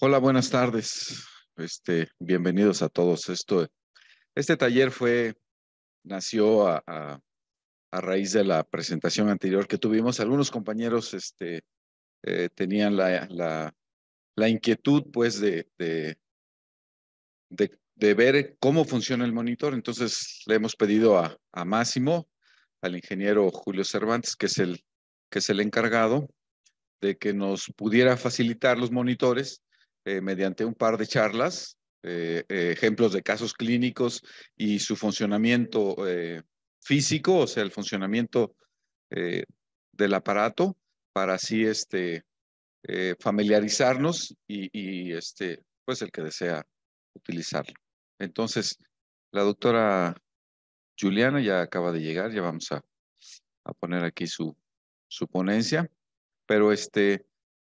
Hola, buenas tardes. Bienvenidos a todos. Este taller nació a raíz de la presentación anterior que tuvimos. Algunos compañeros, tenían la inquietud, pues, de ver cómo funciona el monitor. Entonces, le hemos pedido a Máximo, al ingeniero Julio Cervantes, que es el encargado, de que nos pudiera facilitar los monitores mediante un par de charlas, ejemplos de casos clínicos y su funcionamiento físico, o sea, el funcionamiento eh, del aparato, para así familiarizarnos pues el que desea utilizarlo. Entonces, la doctora Juliana ya acaba de llegar, ya vamos a poner aquí su ponencia. Pero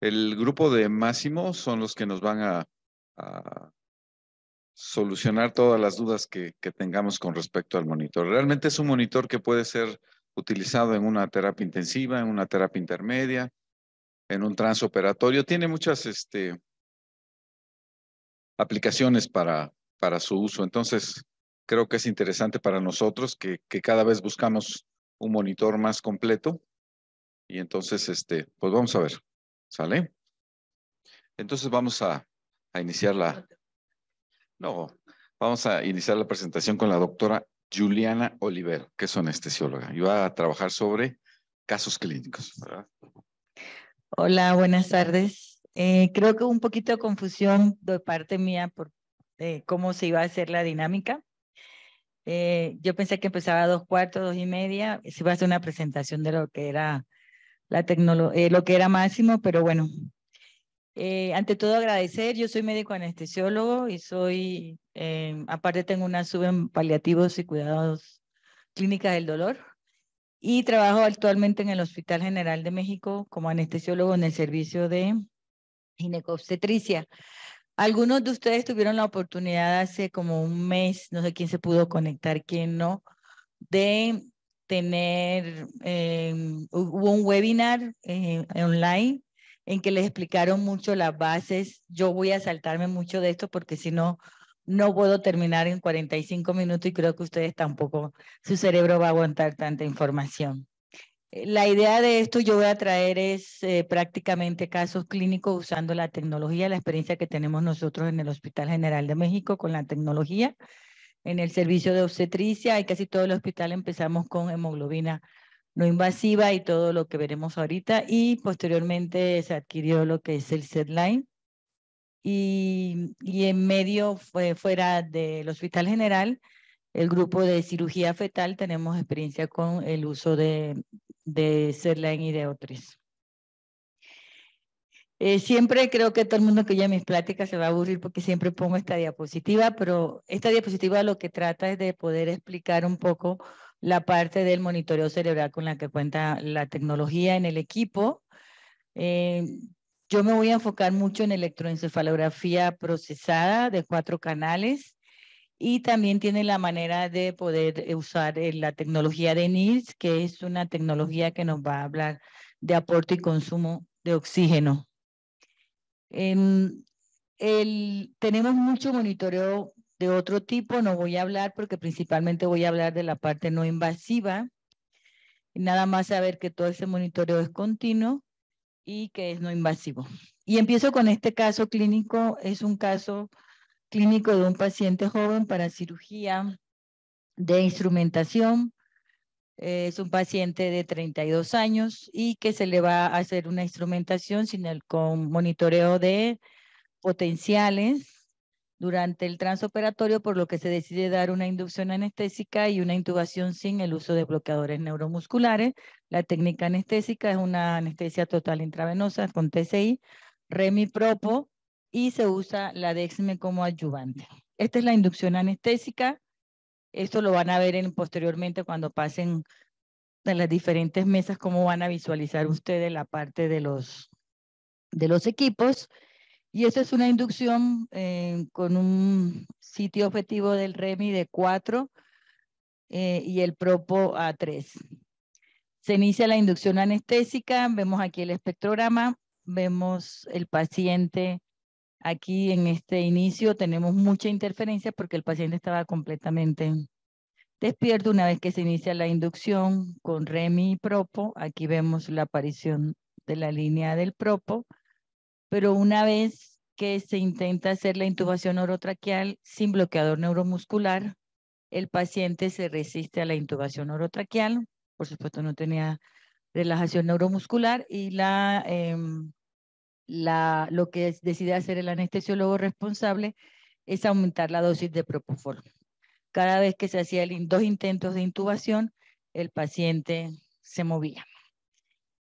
el grupo de Máximo son los que nos van a solucionar todas las dudas que tengamos con respecto al monitor. Realmente es un monitor que puede ser utilizado en una terapia intensiva, en una terapia intermedia, en un transoperatorio. Tiene muchas aplicaciones para su uso. Entonces, creo que es interesante para nosotros que cada vez buscamos un monitor más completo. Y entonces, pues vamos a ver. ¿Sale? Entonces a iniciar no, vamos a iniciar la presentación con la doctora Juliana Olivero, que es anestesióloga y va a trabajar sobre casos clínicos, ¿verdad? Hola, buenas tardes. Creo que hubo un poquito de confusión de parte mía por cómo se iba a hacer la dinámica. Yo pensé que empezaba a 2:15, 2:30, se iba a hacer una presentación de lo que era la tecnología, lo que era Máximo, pero bueno. Ante todo agradecer, yo soy médico anestesiólogo y aparte tengo una sub en paliativos y cuidados clínicas del dolor. Y trabajo actualmente en el Hospital General de México como anestesiólogo en el servicio de ginecobstetricia. Algunos de ustedes tuvieron la oportunidad hace como un mes, no sé quién se pudo conectar, quién no, de tener, hubo un webinar online en que les explicaron mucho las bases. Yo voy a saltarme mucho de esto porque si no, no puedo terminar en 45 minutos y creo que ustedes tampoco, su cerebro va a aguantar tanta información. La idea de esto yo voy a traer es prácticamente casos clínicos usando la tecnología, la experiencia que tenemos nosotros en el Hospital General de México con la tecnología. En el servicio de obstetricia, y casi todo el hospital empezamos con hemoglobina no invasiva y todo lo que veremos ahorita, y posteriormente se adquirió lo que es el SedLine. Y en medio, fuera del Hospital General, el grupo de cirugía fetal tenemos experiencia con el uso de SedLine y de Otris. Siempre creo que todo el mundo que oye mis pláticas se va a aburrir porque siempre pongo esta diapositiva, pero esta diapositiva lo que trata es de poder explicar un poco la parte del monitoreo cerebral con la que cuenta la tecnología en el equipo. Yo me voy a enfocar mucho en electroencefalografía procesada de 4 canales y también tiene la manera de poder usar la tecnología de NIRS, que es una tecnología que nos va a hablar de aporte y consumo de oxígeno. Tenemos mucho monitoreo de otro tipo, no voy a hablar porque principalmente voy a hablar de la parte no invasiva. Nada más saber que todo ese monitoreo es continuo y que es no invasivo. Y empiezo con este caso clínico, es un caso clínico de un paciente joven para cirugía de instrumentación. Es un paciente de 32 años y que se le va a hacer una instrumentación con monitoreo de potenciales durante el transoperatorio, por lo que se decide dar una inducción anestésica y una intubación sin el uso de bloqueadores neuromusculares. La técnica anestésica es una anestesia total intravenosa con TCI, remipropo, y se usa la Dexme como adyuvante. Esta es la inducción anestésica. Esto lo van a ver posteriormente cuando pasen de las diferentes mesas, cómo van a visualizar ustedes la parte de los equipos. Y esta es una inducción con un sitio objetivo del REMI de 4 y el propo a 3. Se inicia la inducción anestésica, vemos aquí el espectrograma, vemos el paciente Aquí en este inicio tenemos mucha interferencia porque el paciente estaba completamente despierto. Una vez que se inicia la inducción con REMI y propo, aquí vemos la aparición de la línea del propo, pero una vez que se intenta hacer la intubación orotraqueal sin bloqueador neuromuscular, el paciente se resiste a la intubación orotraqueal. Por supuesto, no tenía relajación neuromuscular y lo que decide hacer el anestesiólogo responsable es aumentar la dosis de propofol. Cada vez que se hacía dos intentos de intubación, el paciente se movía.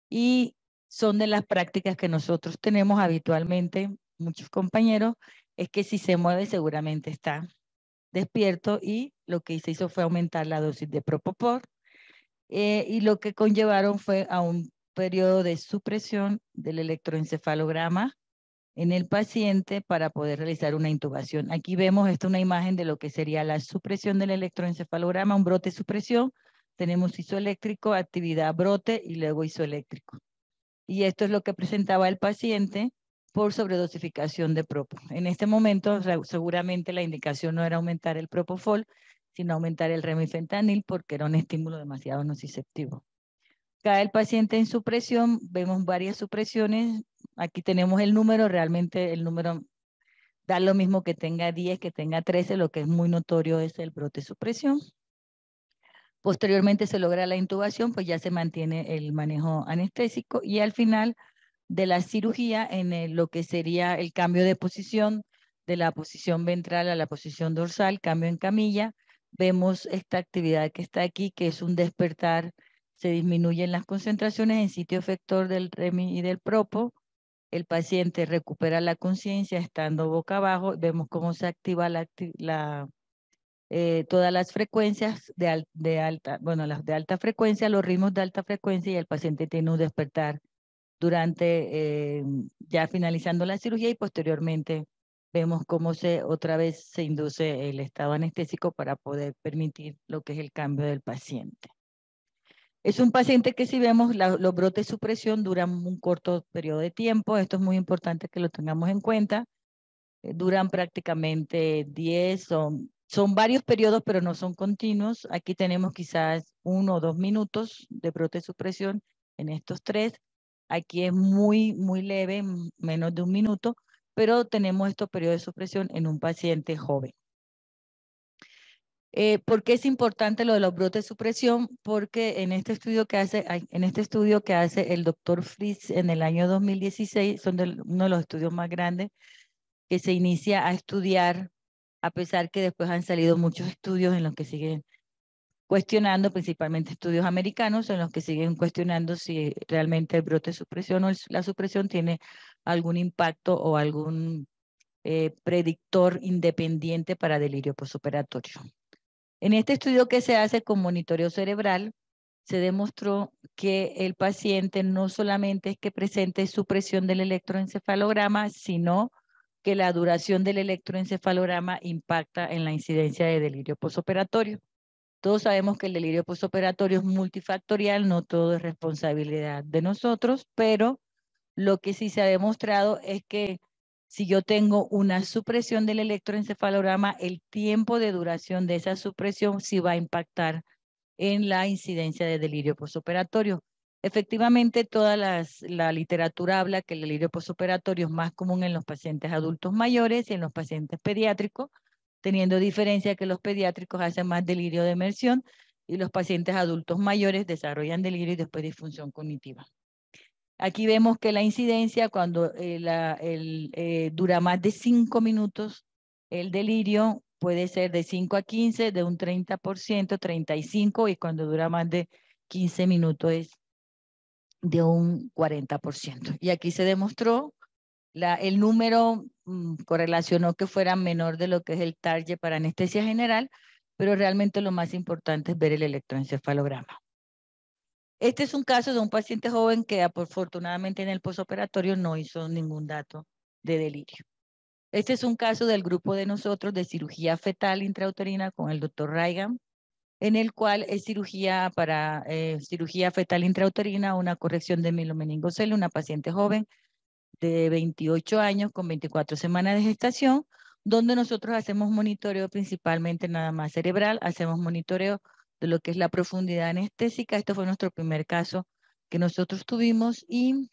Y son de las prácticas que nosotros tenemos habitualmente, muchos compañeros, es que si se mueve seguramente está despierto, y lo que se hizo fue aumentar la dosis de propofol, y lo que conllevaron fue a un periodo de supresión del electroencefalograma en el paciente para poder realizar una intubación. Aquí vemos una imagen de lo que sería la supresión del electroencefalograma, un brote supresión. Tenemos isoeléctrico, actividad brote y luego isoeléctrico. Y esto es lo que presentaba el paciente por sobredosificación de propo. En este momento, seguramente la indicación no era aumentar el propofol, sino aumentar el remifentanil porque era un estímulo demasiado nociceptivo. Cae el paciente en supresión, vemos varias supresiones. Aquí tenemos el número, realmente el número da lo mismo que tenga 10, que tenga 13, lo que es muy notorio es el brote supresión. Posteriormente se logra la intubación, pues ya se mantiene el manejo anestésico, y al final de la cirugía, lo que sería el cambio de posición de la posición ventral a la posición dorsal, cambio en camilla, vemos esta actividad que está aquí, que es un despertar. Se disminuyen las concentraciones en sitio efector del REMI y del propo. El paciente recupera la conciencia estando boca abajo. Vemos cómo se activa todas las frecuencias de alta, bueno, las de alta frecuencia, los ritmos de alta frecuencia, y el paciente tiene un despertar durante ya finalizando la cirugía, y posteriormente vemos cómo otra vez se induce el estado anestésico para poder permitir lo que es el cambio del paciente. Es un paciente que, si vemos, los brotes de supresión duran un corto periodo de tiempo. Esto es muy importante que lo tengamos en cuenta. Duran prácticamente 10 o son varios periodos, pero no son continuos. Aquí tenemos quizás 1 o 2 minutos de brote de supresión en estos 3. Aquí es muy, muy leve, menos de 1 minuto, pero tenemos estos periodos de supresión en un paciente joven. ¿Por qué es importante lo de los brotes de supresión? Porque en este estudio que hace el doctor Fritz en el año 2016, uno de los estudios más grandes que se inicia a estudiar, a pesar que después han salido muchos estudios en los que siguen cuestionando, principalmente estudios americanos, en los que siguen cuestionando si realmente el brote de supresión o la supresión tiene algún impacto o algún predictor independiente para delirio postoperatorio. En este estudio que se hace con monitoreo cerebral, se demostró que el paciente no solamente es que presente supresión del electroencefalograma, sino que la duración del electroencefalograma impacta en la incidencia de delirio postoperatorio. Todos sabemos que el delirio postoperatorio es multifactorial, no todo es responsabilidad de nosotros, pero lo que sí se ha demostrado es que si yo tengo una supresión del electroencefalograma, el tiempo de duración de esa supresión sí va a impactar en la incidencia de delirio postoperatorio. Efectivamente, la literatura habla que el delirio postoperatorio es más común en los pacientes adultos mayores y en los pacientes pediátricos, teniendo diferencia que los pediátricos hacen más delirio de emersión y los pacientes adultos mayores desarrollan delirio y después disfunción cognitiva. Aquí vemos que la incidencia, cuando dura más de 5 minutos, el delirio puede ser de 5 a 15, de un 30%, 35%, y cuando dura más de 15 minutos es de un 40%. Y aquí se demostró, el número correlacionó que fuera menor de lo que es el target para anestesia general, pero realmente lo más importante es ver el electroencefalograma. Este es un caso de un paciente joven que afortunadamente en el postoperatorio no hizo ningún dato de delirio. Este es un caso del grupo de nosotros de cirugía fetal intrauterina con el doctor Reagan, en el cual es cirugía fetal intrauterina, una corrección de mielomeningocele, una paciente joven de 28 años con 24 semanas de gestación, donde nosotros hacemos monitoreo principalmente nada más cerebral, hacemos monitoreo de lo que es la profundidad anestésica. Este fue nuestro primer caso que nosotros tuvimos y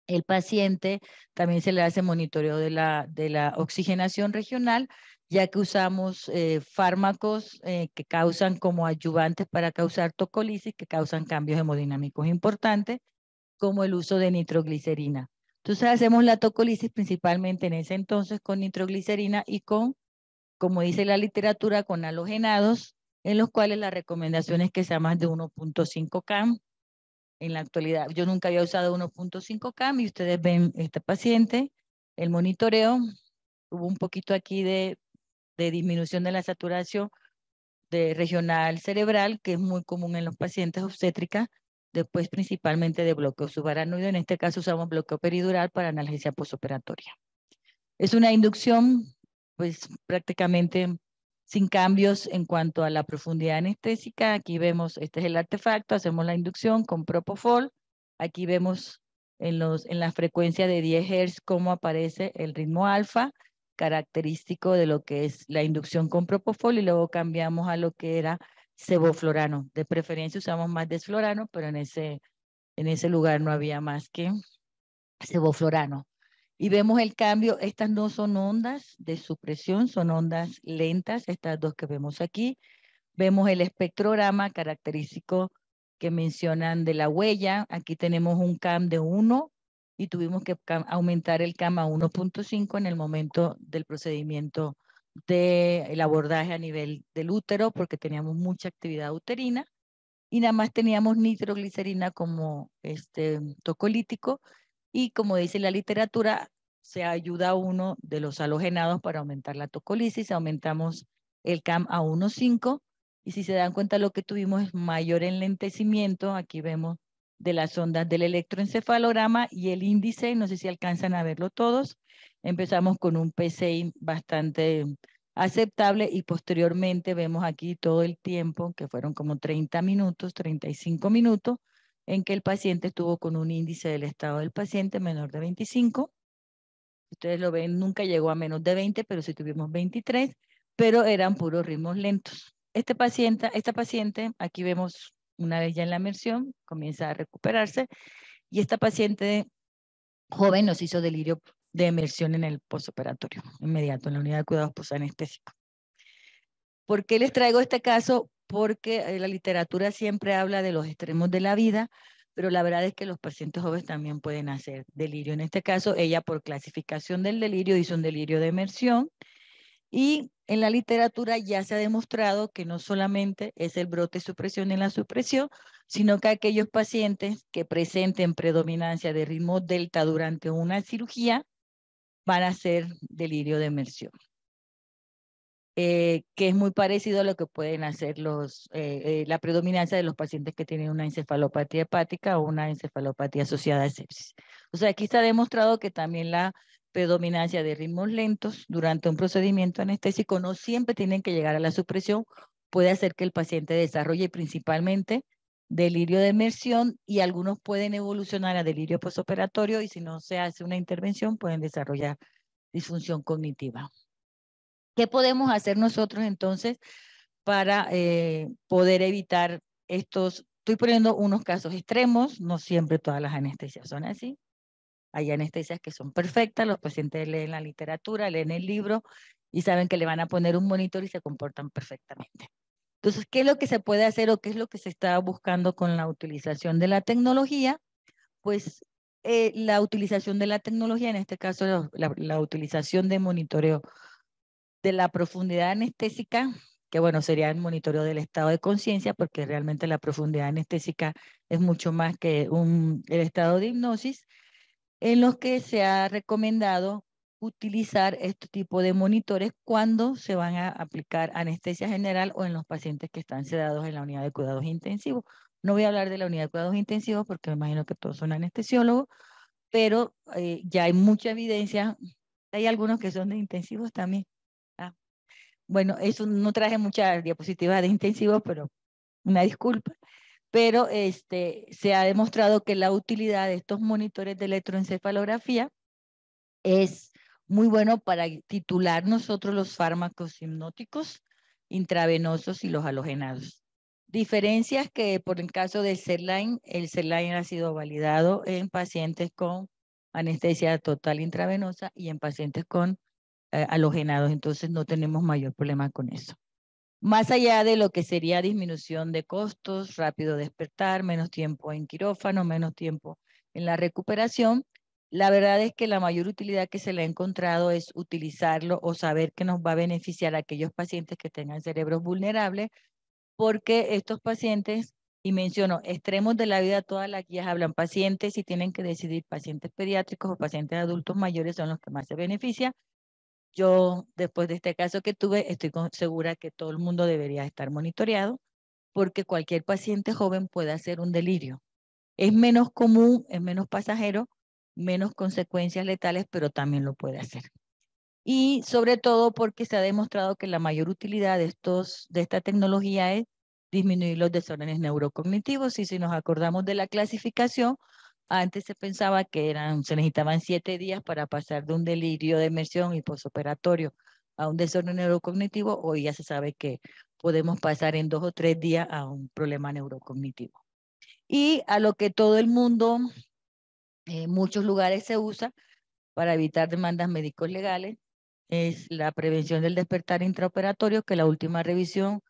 el paciente también se le hace monitoreo de la oxigenación regional, ya que usamos fármacos que causan como ayudantes para causar tocolisis, que causan cambios hemodinámicos importantes, como el uso de nitroglicerina. Entonces hacemos la tocolisis principalmente en ese entonces con nitroglicerina y con, como dice la literatura, con halogenados, en los cuales la recomendación es que sea más de 1.5 cam. En la actualidad, yo nunca había usado 1.5 cam y ustedes ven este paciente, el monitoreo, hubo un poquito aquí de disminución de la saturación de regional cerebral, que es muy común en los pacientes obstétricas, después principalmente de bloqueo subaracnoide. En este caso usamos bloqueo peridural para analgesia postoperatoria. Es una inducción, pues prácticamente sin cambios en cuanto a la profundidad anestésica. Aquí vemos, este es el artefacto, hacemos la inducción con Propofol. Aquí vemos en la frecuencia de 10 Hz cómo aparece el ritmo alfa, característico de lo que es la inducción con Propofol, y luego cambiamos a lo que era sevoflurano. De preferencia usamos más desflurano, pero en ese lugar no había más que sevoflurano. Y vemos el cambio, estas no son ondas de supresión, son ondas lentas, estas dos que vemos aquí. Vemos el espectrograma característico que mencionan de la huella. Aquí tenemos un CAM de 1 y tuvimos que aumentar el CAM a 1.5 en el momento del procedimiento del abordaje a nivel del útero porque teníamos mucha actividad uterina y nada más teníamos nitroglicerina como tocolítico y como dice la literatura, se ayuda a uno de los halogenados para aumentar la tocolisis, aumentamos el CAM a 1.5 y si se dan cuenta lo que tuvimos es mayor enlentecimiento, aquí vemos de las ondas del electroencefalograma y el índice, no sé si alcanzan a verlo todos, empezamos con un PCI bastante aceptable y posteriormente vemos aquí todo el tiempo, que fueron como 30 minutos, 35 minutos, en que el paciente estuvo con un índice del estado del paciente menor de 25. Ustedes lo ven, nunca llegó a menos de 20, pero sí tuvimos 23, pero eran puros ritmos lentos. Esta paciente, aquí vemos una vez ya en la inmersión, comienza a recuperarse, y esta paciente joven nos hizo delirio de emersión en el postoperatorio, inmediato, en la unidad de cuidados posanestésicos. ¿Por qué les traigo este caso? Porque la literatura siempre habla de los extremos de la vida, pero la verdad es que los pacientes jóvenes también pueden hacer delirio. En este caso, ella por clasificación del delirio hizo un delirio de emersión y en la literatura ya se ha demostrado que no solamente es el brote supresión en la supresión, sino que aquellos pacientes que presenten predominancia de ritmo delta durante una cirugía van a hacer delirio de emersión. Que es muy parecido a lo que pueden hacer la predominancia de los pacientes que tienen una encefalopatía hepática o una encefalopatía asociada a sepsis. O sea, aquí está demostrado que también la predominancia de ritmos lentos durante un procedimiento anestésico no siempre tienen que llegar a la supresión, puede hacer que el paciente desarrolle principalmente delirio de emersión y algunos pueden evolucionar a delirio postoperatorio y si no se hace una intervención pueden desarrollar disfunción cognitiva. ¿Qué podemos hacer nosotros entonces para poder evitar estos? Estoy poniendo unos casos extremos, no siempre todas las anestesias son así. Hay anestesias que son perfectas, los pacientes leen la literatura, leen el libro y saben que le van a poner un monitor y se comportan perfectamente. Entonces, ¿qué es lo que se puede hacer o qué es lo que se está buscando con la utilización de la tecnología? Pues la utilización de la tecnología, en este caso la utilización de monitoreo de la profundidad anestésica, que bueno, sería el monitoreo del estado de conciencia, porque realmente la profundidad anestésica es mucho más que el estado de hipnosis, en los que se ha recomendado utilizar este tipo de monitores cuando se van a aplicar anestesia general o en los pacientes que están sedados en la unidad de cuidados intensivos. No voy a hablar de la unidad de cuidados intensivos porque me imagino que todos son anestesiólogos, pero ya hay mucha evidencia. Hay algunos que son de intensivos también. Ah, bueno, eso no traje muchas diapositivas de intensivos, pero una disculpa. Pero se ha demostrado que la utilidad de estos monitores de electroencefalografía Es muy bueno para titular nosotros los fármacos hipnóticos, intravenosos y los halogenados. Diferencias que por el caso del el Serline ha sido validado en pacientes con anestesia total intravenosa y en pacientes con halogenados, entonces no tenemos mayor problema con eso. Más allá de lo que sería disminución de costos, rápido despertar, menos tiempo en quirófano, menos tiempo en la recuperación, la verdad es que la mayor utilidad que se le ha encontrado es utilizarlo o saber que nos va a beneficiar a aquellos pacientes que tengan cerebros vulnerables, porque estos pacientes, y menciono, extremos de la vida, todas las guías hablan pacientes y tienen que decidir pacientes pediátricos o pacientes adultos mayores son los que más se benefician. Yo, después de este caso que tuve, estoy segura que todo el mundo debería estar monitoreado porque cualquier paciente joven puede hacer un delirio. Es menos común, es menos pasajero, menos consecuencias letales, pero también lo puede hacer. Y sobre todo porque se ha demostrado que la mayor utilidad de esta tecnología es disminuir los desórdenes neurocognitivos. Y si nos acordamos de la clasificación, antes se pensaba que se necesitaban 7 días para pasar de un delirio de inmersión y posoperatorio a un desorden neurocognitivo. Hoy ya se sabe que podemos pasar en 2 o 3 días a un problema neurocognitivo. Y a lo que todo el mundo, en muchos lugares se usa para evitar demandas médicos legales, es la prevención del despertar intraoperatorio, que la última revisión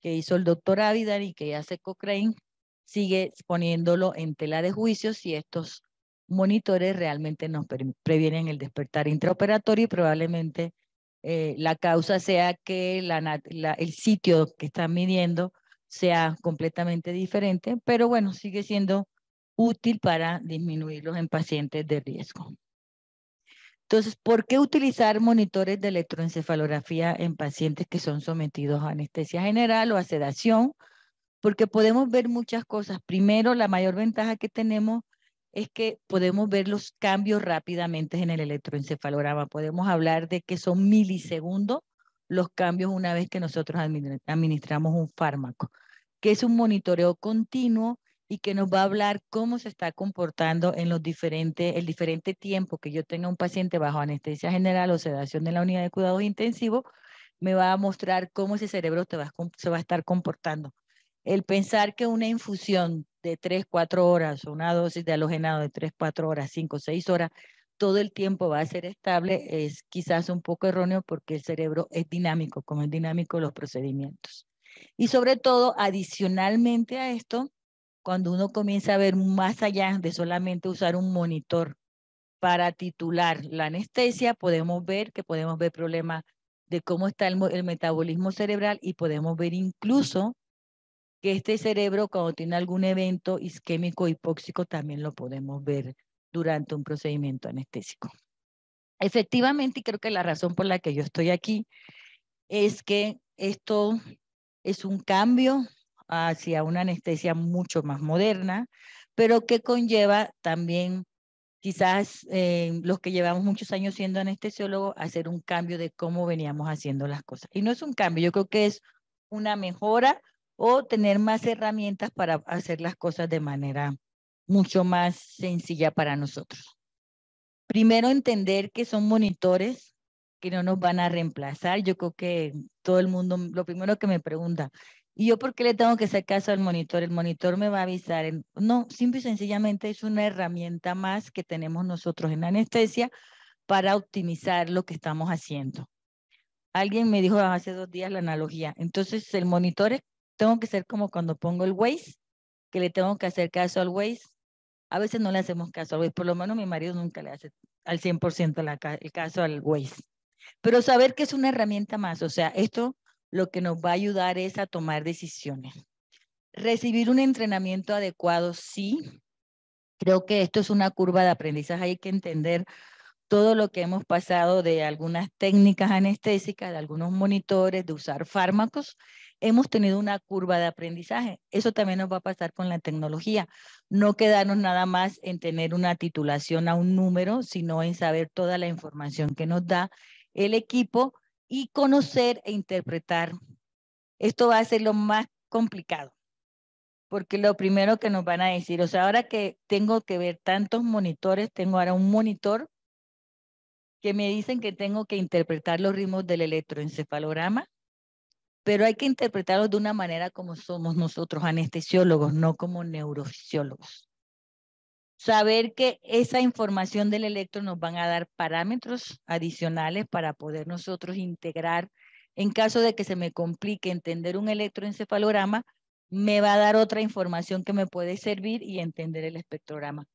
que hizo el doctor Avidan y que hace Cochrane sigue poniéndolo en tela de juicio si estos monitores realmente nos previenen el despertar intraoperatorio y probablemente la causa sea que el sitio que están midiendo sea completamente diferente, pero bueno, sigue siendo útil para disminuirlos en pacientes de riesgo. Entonces, ¿por qué utilizar monitores de electroencefalografía en pacientes que son sometidos a anestesia general o a sedación? Porque podemos ver muchas cosas. Primero, la mayor ventaja que tenemos es que podemos ver los cambios rápidamente en el electroencefalograma. Podemos hablar de que son milisegundos los cambios una vez que nosotros administramos un fármaco, que es un monitoreo continuo y que nos va a hablar cómo se está comportando en el diferente tiempo que yo tenga un paciente bajo anestesia general o sedación de la unidad de cuidados intensivos, me va a mostrar cómo ese cerebro se va a estar comportando. El pensar que una infusión de 3, 4 horas o una dosis de halogenado de 3, 4 horas, 5, 6 horas, todo el tiempo va a ser estable es quizás un poco erróneo porque el cerebro es dinámico, como es dinámico los procedimientos. Y sobre todo, adicionalmente a esto, cuando uno comienza a ver más allá de solamente usar un monitor para titular la anestesia, podemos ver problemas de cómo está el metabolismo cerebral y podemos ver incluso que este cerebro cuando tiene algún evento isquémico hipóxico también lo podemos ver durante un procedimiento anestésico. Efectivamente, y creo que la razón por la que yo estoy aquí es que esto es un cambio hacia una anestesia mucho más moderna, pero que conlleva también quizás los que llevamos muchos años siendo anestesiólogos, hacer un cambio de cómo veníamos haciendo las cosas. Y no es un cambio, yo creo que es una mejora o tener más herramientas para hacer las cosas de manera mucho más sencilla para nosotros. Primero, entender que son monitores que no nos van a reemplazar. Yo creo que todo el mundo, lo primero que me pregunta, ¿y yo por qué le tengo que hacer caso al monitor? El monitor me va a avisar. No, simple y sencillamente es una herramienta más que tenemos nosotros en anestesia para optimizar lo que estamos haciendo. Alguien me dijo hace 2 días la analogía. Entonces, el monitor tengo que ser como cuando pongo el Waze, que le tengo que hacer caso al Waze. A veces no le hacemos caso al Waze, por lo menos mi marido nunca le hace al 100% el caso al Waze. Pero saber que es una herramienta más, o sea, esto lo que nos va a ayudar es a tomar decisiones. Recibir un entrenamiento adecuado, sí. Creo que esto es una curva de aprendizaje, hay que entender todo lo que hemos pasado de algunas técnicas anestésicas, de algunos monitores, de usar fármacos, hemos tenido una curva de aprendizaje. Eso también nos va a pasar con la tecnología. No quedarnos nada más en tener una titulación a un número, sino en saber toda la información que nos da el equipo y conocer e interpretar. Esto va a ser lo más complicado, porque lo primero que nos van a decir, o sea, ahora que tengo que ver tantos monitores, tengo ahora un monitor que me dicen que tengo que interpretar los ritmos del electroencefalograma, pero hay que interpretarlos de una manera como somos nosotros anestesiólogos, no como neurofisiólogos. Saber que esa información del electro nos van a dar parámetros adicionales para poder nosotros integrar. En caso de que se me complique entender un electroencefalograma, me va a dar otra información que me puede servir y entender el espectrograma.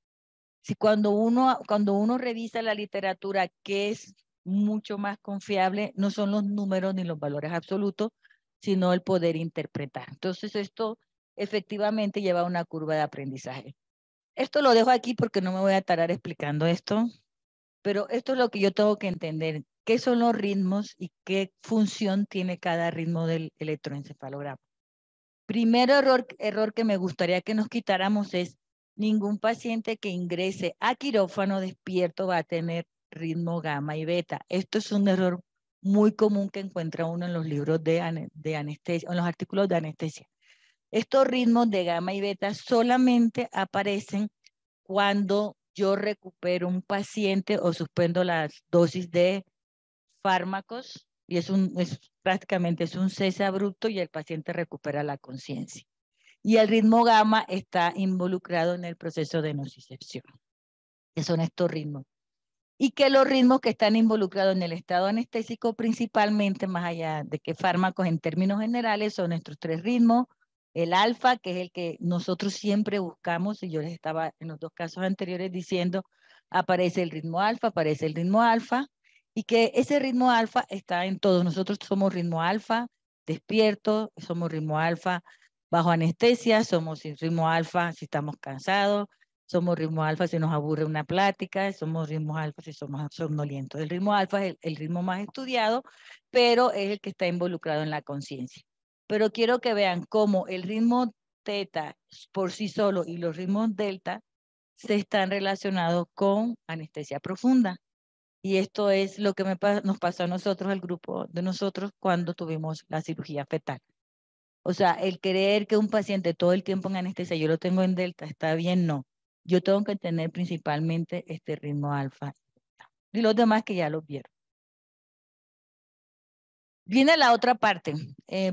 Si cuando uno revisa la literatura, que es mucho más confiable, no son los números ni los valores absolutos, sino el poder interpretar. Entonces esto efectivamente lleva a una curva de aprendizaje. Esto lo dejo aquí porque no me voy a tardar explicando esto, pero esto es lo que yo tengo que entender. ¿Qué son los ritmos y qué función tiene cada ritmo del electroencefalograma? Primer error que me gustaría que nos quitáramos es ningún paciente que ingrese a quirófano despierto va a tener ritmo gamma y beta. Esto es un error muy común que encuentra uno en los libros de anestesia, en los artículos de anestesia. Estos ritmos de gamma y beta solamente aparecen cuando yo recupero un paciente o suspendo las dosis de fármacos y prácticamente es un cese abrupto y el paciente recupera la conciencia. Y el ritmo gamma está involucrado en el proceso de nocicepción, que son estos ritmos. Y que los ritmos que están involucrados en el estado anestésico principalmente, más allá de que fármacos en términos generales, son nuestros tres ritmos, el alfa, que es el que nosotros siempre buscamos, y yo les estaba en los dos casos anteriores diciendo, aparece el ritmo alfa, y que ese ritmo alfa está en todos. Nosotros somos ritmo alfa, despierto, somos ritmo alfa bajo anestesia, somos ritmo alfa si estamos cansados, somos ritmo alfa si nos aburre una plática, somos ritmo alfa si somos somnolientos. El ritmo alfa es el ritmo más estudiado, pero es el que está involucrado en la conciencia. Pero quiero que vean cómo el ritmo teta por sí solo y los ritmos delta se están relacionados con anestesia profunda. Y esto es lo que nos pasó a nosotros, al grupo de nosotros, cuando tuvimos la cirugía fetal. O sea, el creer que un paciente todo el tiempo en anestesia, yo lo tengo en delta, está bien, no. Yo tengo que tener principalmente este ritmo alfa y los demás que ya lo vieron. Viene la otra parte.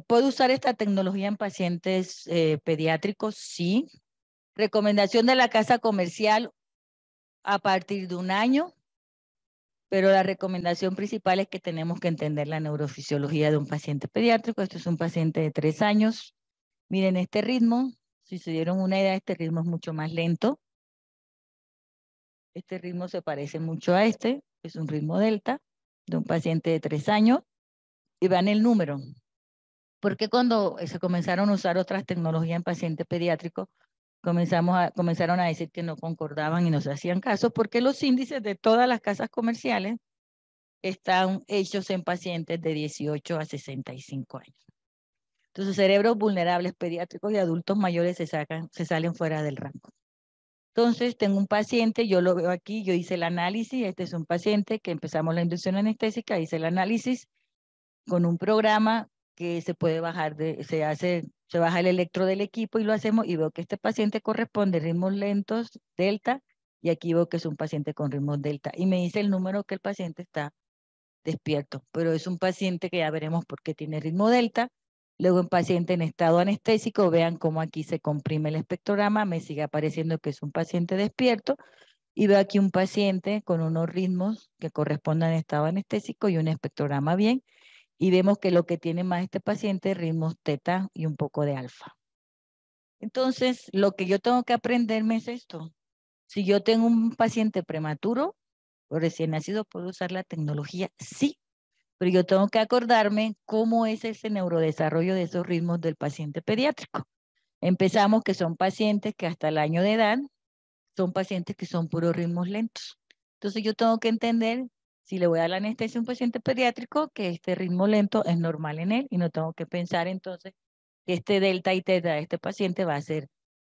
¿Puedo usar esta tecnología en pacientes pediátricos? Sí. Recomendación de la casa comercial a partir de 1 año, pero la recomendación principal es que tenemos que entender la neurofisiología de un paciente pediátrico. Esto es un paciente de 3 años. Miren este ritmo. Si se dieron una idea, este ritmo es mucho más lento. Este ritmo se parece mucho a este. Es un ritmo delta de un paciente de 3 años. Y vean el número. Porque cuando se comenzaron a usar otras tecnologías en pacientes pediátricos, comenzaron a decir que no concordaban y no se hacían caso, porque los índices de todas las casas comerciales están hechos en pacientes de 18 a 65 años. Entonces, cerebros vulnerables pediátricos y adultos mayores se salen fuera del rango. Entonces, tengo un paciente, yo lo veo aquí, yo hice el análisis, este es un paciente que empezamos la inducción anestésica, hice el análisis con un programa que se puede bajar, se baja el electro del equipo y lo hacemos y veo que este paciente corresponde a ritmos lentos, delta, y aquí veo que es un paciente con ritmos delta. Y me dice el número que el paciente está despierto, pero es un paciente que ya veremos por qué tiene ritmo delta. Luego en paciente en estado anestésico, vean cómo aquí se comprime el espectrograma, me sigue apareciendo que es un paciente despierto y veo aquí un paciente con unos ritmos que corresponden a estado anestésico y un espectrograma bien y vemos que lo que tiene más este paciente es ritmos teta y un poco de alfa. Entonces, lo que yo tengo que aprenderme es esto. Si yo tengo un paciente prematuro o recién nacido, ¿puedo usar la tecnología? Sí, pero yo tengo que acordarme cómo es ese neurodesarrollo de esos ritmos del paciente pediátrico. Empezamos que son pacientes que hasta el año de edad son pacientes que son puros ritmos lentos. Entonces yo tengo que entender, si le voy a dar la anestesia a un paciente pediátrico, que este ritmo lento es normal en él y no tengo que pensar entonces que este delta y teta de este paciente va a ser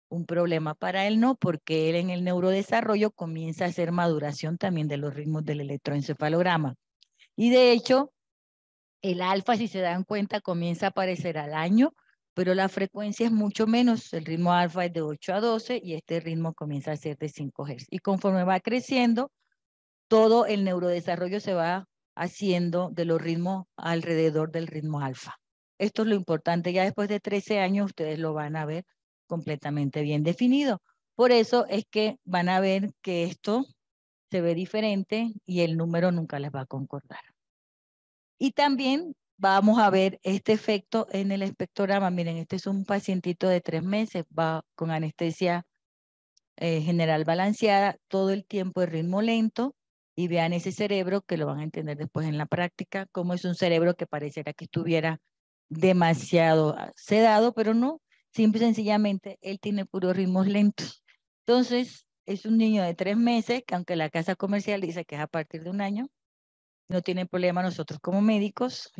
un problema para él, no, porque él en el neurodesarrollo comienza a hacer maduración también de los ritmos del electroencefalograma. Y de hecho, el alfa, si se dan cuenta, comienza a aparecer al año, pero la frecuencia es mucho menos. El ritmo alfa es de 8 a 12 y este ritmo comienza a ser de 5 Hz. Y conforme va creciendo, todo el neurodesarrollo se va haciendo de los ritmos alrededor del ritmo alfa. Esto es lo importante. Ya después de 13 años ustedes lo van a ver completamente bien definido. Por eso es que van a ver que esto se ve diferente y el número nunca les va a concordar. Y también vamos a ver este efecto en el espectrograma. Miren, este es un pacientito de 3 meses, va con anestesia general balanceada, todo el tiempo de ritmo lento, y vean ese cerebro que lo van a entender después en la práctica, cómo es un cerebro que pareciera que estuviera demasiado sedado, pero no, simple y sencillamente él tiene puros ritmos lentos. Entonces, es un niño de 3 meses, que aunque la casa comercial dice que es a partir de 1 año, no tiene problema nosotros como médicos,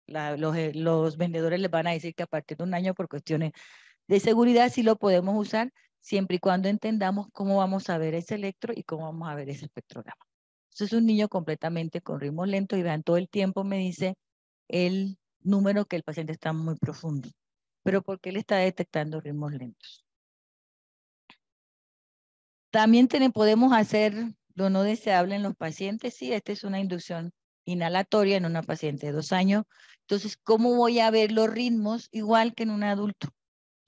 los vendedores les van a decir que a partir de 1 año por cuestiones de seguridad sí lo podemos usar, siempre y cuando entendamos cómo vamos a ver ese electro y cómo vamos a ver ese espectrograma. Entonces es un niño completamente con ritmos lentos y vean, todo el tiempo me dice el número que el paciente está muy profundo. Pero ¿por qué él está detectando ritmos lentos? También podemos hacer lo no deseable en los pacientes. Sí, esta es una inducción inhalatoria en una paciente de 2 años. Entonces, ¿cómo voy a ver los ritmos igual que en un adulto?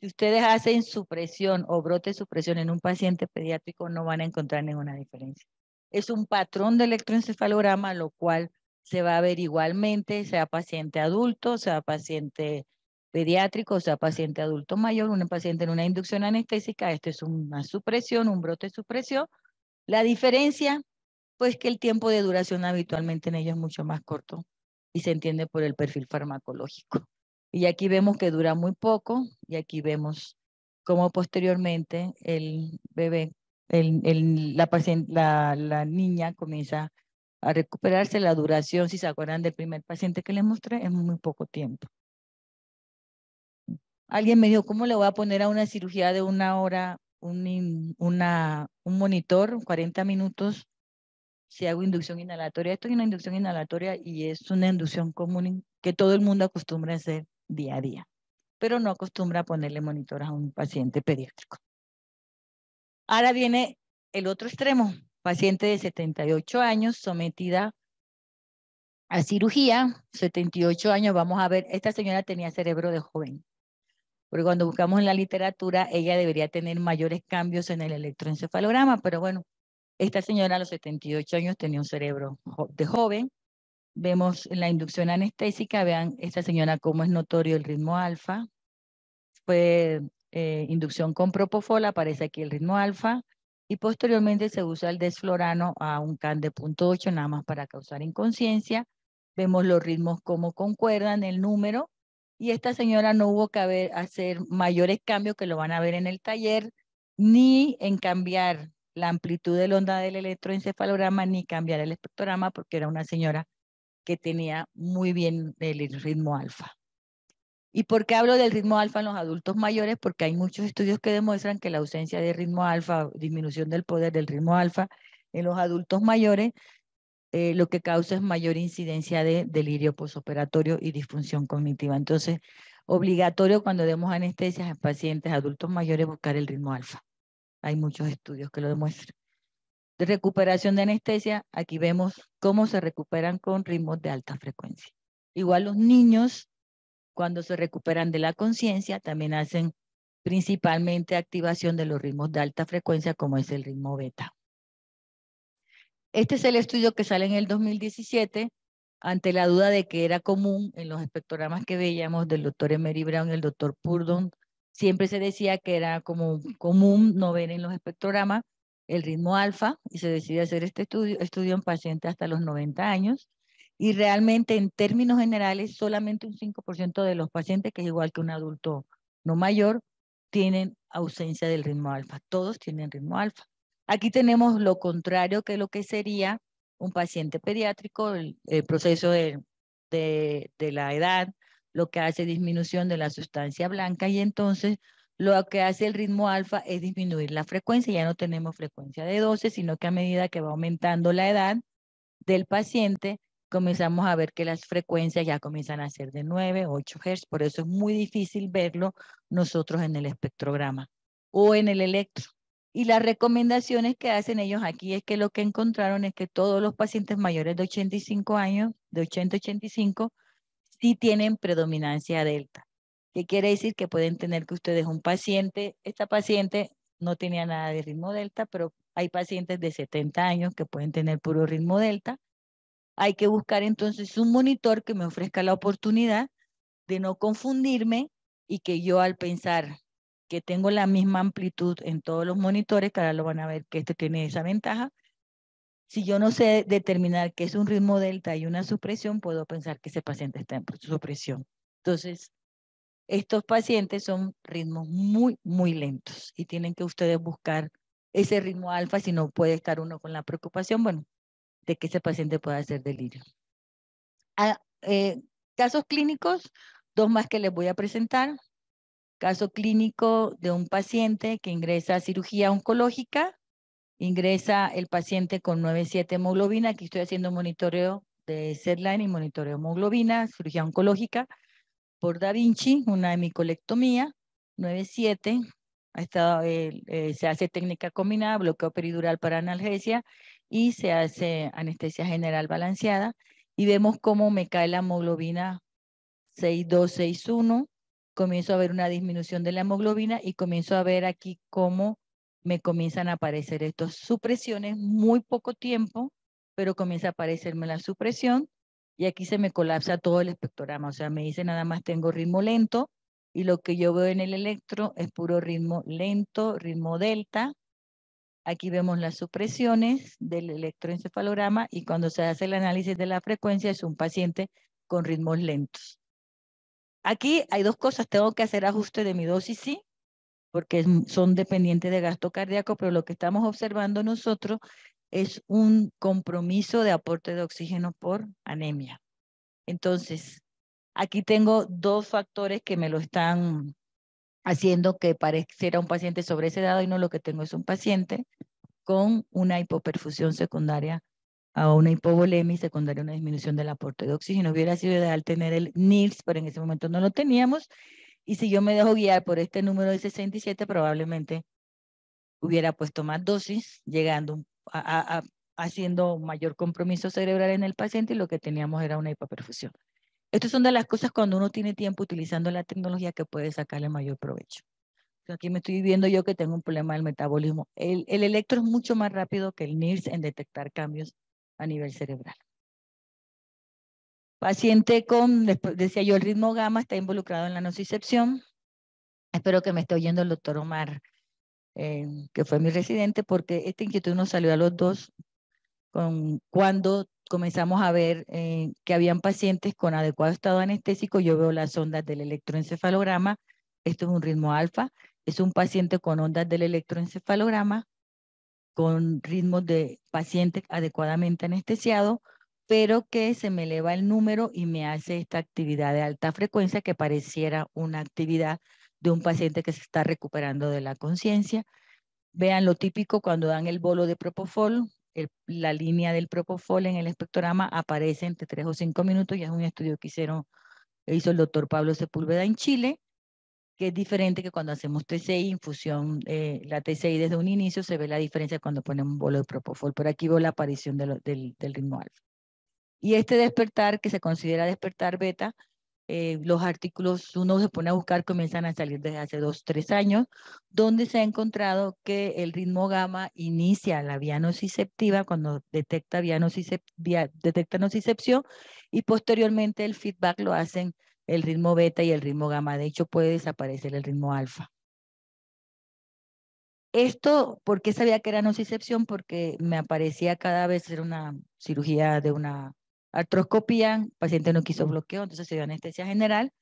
Si ustedes hacen supresión o brote de supresión en un paciente pediátrico, no van a encontrar ninguna diferencia. Es un patrón de electroencefalograma, lo cual se va a ver igualmente, sea paciente adulto, sea paciente pediátrico, sea paciente adulto mayor, un paciente en una inducción anestésica. Esto es una supresión, un brote de supresión. La diferencia, pues que el tiempo de duración habitualmente en ellos es mucho más corto y se entiende por el perfil farmacológico. Y aquí vemos que dura muy poco y aquí vemos cómo posteriormente el bebé, la niña comienza a recuperarse. La duración, si se acuerdan del primer paciente que les mostré, es muy poco tiempo. Alguien me dijo, ¿cómo le voy a poner a una cirugía de 1 hora un monitor, 40 minutos, si hago inducción inhalatoria? Esto es una inducción inhalatoria y es una inducción común que todo el mundo acostumbra a hacer día a día, pero no acostumbra a ponerle monitor a un paciente pediátrico. Ahora viene el otro extremo, paciente de 78 años sometida a cirugía, 78 años, vamos a ver, esta señora tenía cerebro de joven, porque cuando buscamos en la literatura, ella debería tener mayores cambios en el electroencefalograma, pero bueno, esta señora a los 78 años tenía un cerebro de joven. Vemos en la inducción anestésica, vean esta señora cómo es notorio el ritmo alfa. Fue inducción con propofol, aparece aquí el ritmo alfa. Y posteriormente se usa el desflorano a un CAN de 0.8 nada más para causar inconsciencia. Vemos los ritmos cómo concuerdan, el número. Y esta señora no hubo que hacer mayores cambios que lo van a ver en el taller, ni en cambiar la amplitud de la onda del electroencefalograma, ni cambiar el espectrograma, porque era una señora que tenía muy bien el ritmo alfa. ¿Y por qué hablo del ritmo alfa en los adultos mayores? Porque hay muchos estudios que demuestran que la ausencia de ritmo alfa, disminución del poder del ritmo alfa en los adultos mayores, lo que causa es mayor incidencia de delirio posoperatorio y disfunción cognitiva. Entonces, obligatorio cuando demos anestesias a pacientes adultos mayores buscar el ritmo alfa. Hay muchos estudios que lo demuestran. De recuperación de anestesia, aquí vemos cómo se recuperan con ritmos de alta frecuencia. Igual los niños, cuando se recuperan de la conciencia, también hacen principalmente activación de los ritmos de alta frecuencia, como es el ritmo beta. Este es el estudio que sale en el 2017, ante la duda de que era común en los espectrogramas que veíamos del doctor Emery Brown y el doctor Purdon. Siempre se decía que era como común no ver en los espectrogramas el ritmo alfa, y se decide hacer este estudio en pacientes hasta los 90 años. Y realmente, en términos generales, solamente un 5% de los pacientes, que es igual que un adulto no mayor, tienen ausencia del ritmo alfa. Todos tienen ritmo alfa. Aquí tenemos lo contrario que lo que sería un paciente pediátrico, el proceso de la edad, lo que hace disminución de la sustancia blanca, y entonces lo que hace el ritmo alfa es disminuir la frecuencia. Ya no tenemos frecuencia de 12, sino que a medida que va aumentando la edad del paciente, comenzamos a ver que las frecuencias ya comienzan a ser de 9, 8 Hz. Por eso es muy difícil verlo nosotros en el espectrograma o en el electro. Y las recomendaciones que hacen ellos aquí es que lo que encontraron es que todos los pacientes mayores de 85 años, de 80 a 85, sí tienen predominancia delta. ¿Qué quiere decir? Que pueden tener que ustedes un paciente, esta paciente no tenía nada de ritmo delta, pero hay pacientes de 70 años que pueden tener puro ritmo delta. Hay que buscar entonces un monitor que me ofrezca la oportunidad de no confundirme y que yo al pensar que tengo la misma amplitud en todos los monitores, que ahora lo van a ver que este tiene esa ventaja, si yo no sé determinar qué es un ritmo delta y una supresión, puedo pensar que ese paciente está en supresión. Entonces, estos pacientes son ritmos muy, muy lentos y tienen que ustedes buscar ese ritmo alfa, si no puede estar uno con la preocupación, bueno, de que ese paciente pueda hacer delirio. Casos clínicos, dos más que les voy a presentar. Caso clínico de un paciente que ingresa a cirugía oncológica. Ingresa el paciente con 9,7 hemoglobina. Aquí estoy haciendo monitoreo de SedLine y monitoreo hemoglobina, cirugía oncológica por Da Vinci, una hemicolectomía, 9,7. Se hace técnica combinada, bloqueo peridural para analgesia y se hace anestesia general balanceada. Y vemos cómo me cae la hemoglobina 6,2, 6,1. Comienzo a ver una disminución de la hemoglobina y comienzo a ver aquí cómo me comienzan a aparecer estas supresiones, muy poco tiempo, pero comienza a aparecerme la supresión y aquí se me colapsa todo el espectrograma, o sea, me dice nada más tengo ritmo lento y lo que yo veo en el electro es puro ritmo lento, ritmo delta. Aquí vemos las supresiones del electroencefalograma y cuando se hace el análisis de la frecuencia es un paciente con ritmos lentos. Aquí hay dos cosas, tengo que hacer ajuste de mi dosis, sí, porque son dependientes de gasto cardíaco, pero lo que estamos observando nosotros es un compromiso de aporte de oxígeno por anemia. Entonces, aquí tengo dos factores que me lo están haciendo que pareciera un paciente sobresedado y no, lo que tengo es un paciente con una hipoperfusión secundaria a una hipovolemia y secundaria a una disminución del aporte de oxígeno. Hubiera sido ideal tener el NIRS, pero en ese momento no lo teníamos. Y si yo me dejo guiar por este número de 67, probablemente hubiera puesto más dosis, llegando haciendo mayor compromiso cerebral en el paciente y lo que teníamos era una hipoperfusión. Estas son de las cosas cuando uno tiene tiempo utilizando la tecnología que puede sacarle mayor provecho. Aquí me estoy viendo yo que tengo un problema del metabolismo. El electro es mucho más rápido que el NIRS en detectar cambios a nivel cerebral. Paciente con, decía yo, el ritmo gamma está involucrado en la nocicepción. Espero que me esté oyendo el doctor Omar, que fue mi residente, porque esta inquietud nos salió a los dos cuando comenzamos a ver que habían pacientes con adecuado estado anestésico. Yo veo las ondas del electroencefalograma. Esto es un ritmo alfa. Es un paciente con ondas del electroencefalograma, con ritmos de paciente adecuadamente anestesiado, pero que se me eleva el número y me hace esta actividad de alta frecuencia que pareciera una actividad de un paciente que se está recuperando de la conciencia. Vean lo típico cuando dan el bolo de propofol, la línea del propofol en el espectrograma aparece entre 3 o 5 minutos, y es un estudio que hizo el doctor Pablo Sepúlveda en Chile, que es diferente que cuando hacemos TCI, infusión, la TCI desde un inicio se ve la diferencia cuando ponemos un bolo de propofol, pero aquí veo la aparición del ritmo alfa. Y este despertar, que se considera despertar beta, los artículos, uno se pone a buscar, comienzan a salir desde hace 2, 3 años, donde se ha encontrado que el ritmo gamma inicia la vía nociceptiva cuando detecta nocicepción, y posteriormente el feedback lo hacen el ritmo beta y el ritmo gamma. De hecho, puede desaparecer el ritmo alfa. Esto, ¿por qué sabía que era nocicepción? Porque me aparecía cada vez, era una cirugía de una artroscopía, el paciente no quiso bloqueo, entonces se dio anestesia general.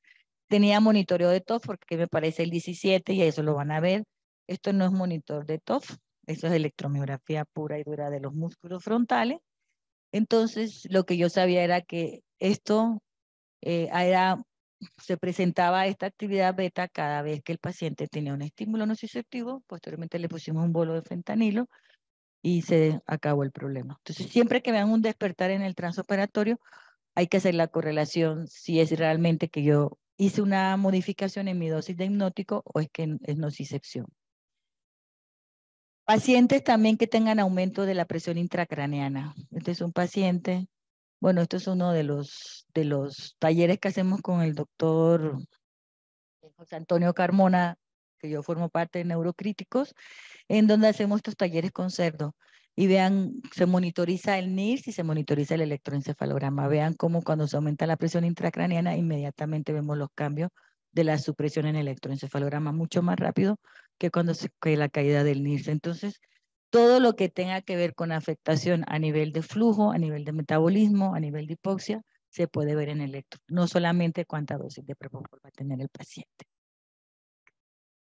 Tenía monitoreo de TOF porque me parece el 17 y eso lo van a ver. Esto no es monitor de TOF, eso es electromiografía pura y dura de los músculos frontales. Entonces, lo que yo sabía era que esto se presentaba esta actividad beta cada vez que el paciente tenía un estímulo nociceptivo. Posteriormente le pusimos un bolo de fentanilo y se acabó el problema. Entonces, siempre que vean un despertar en el transoperatorio, hay que hacer la correlación si es realmente que yo hice una modificación en mi dosis de hipnótico o es que es nocicepción. Pacientes también que tengan aumento de la presión intracraneana. Este es un paciente, bueno, esto es uno de los talleres que hacemos con el doctor José Antonio Carmona, que yo formo parte de Neurocríticos, en donde hacemos estos talleres con cerdo. Y vean, se monitoriza el NIRS y se monitoriza el electroencefalograma. Vean cómo cuando se aumenta la presión intracraneana, inmediatamente vemos los cambios de la supresión en el electroencefalograma mucho más rápido que cuando que la caída del NIRS. Entonces, todo lo que tenga que ver con afectación a nivel de flujo, a nivel de metabolismo, a nivel de hipoxia, se puede ver en el electro, no solamente cuánta dosis de propofol va a tener el paciente.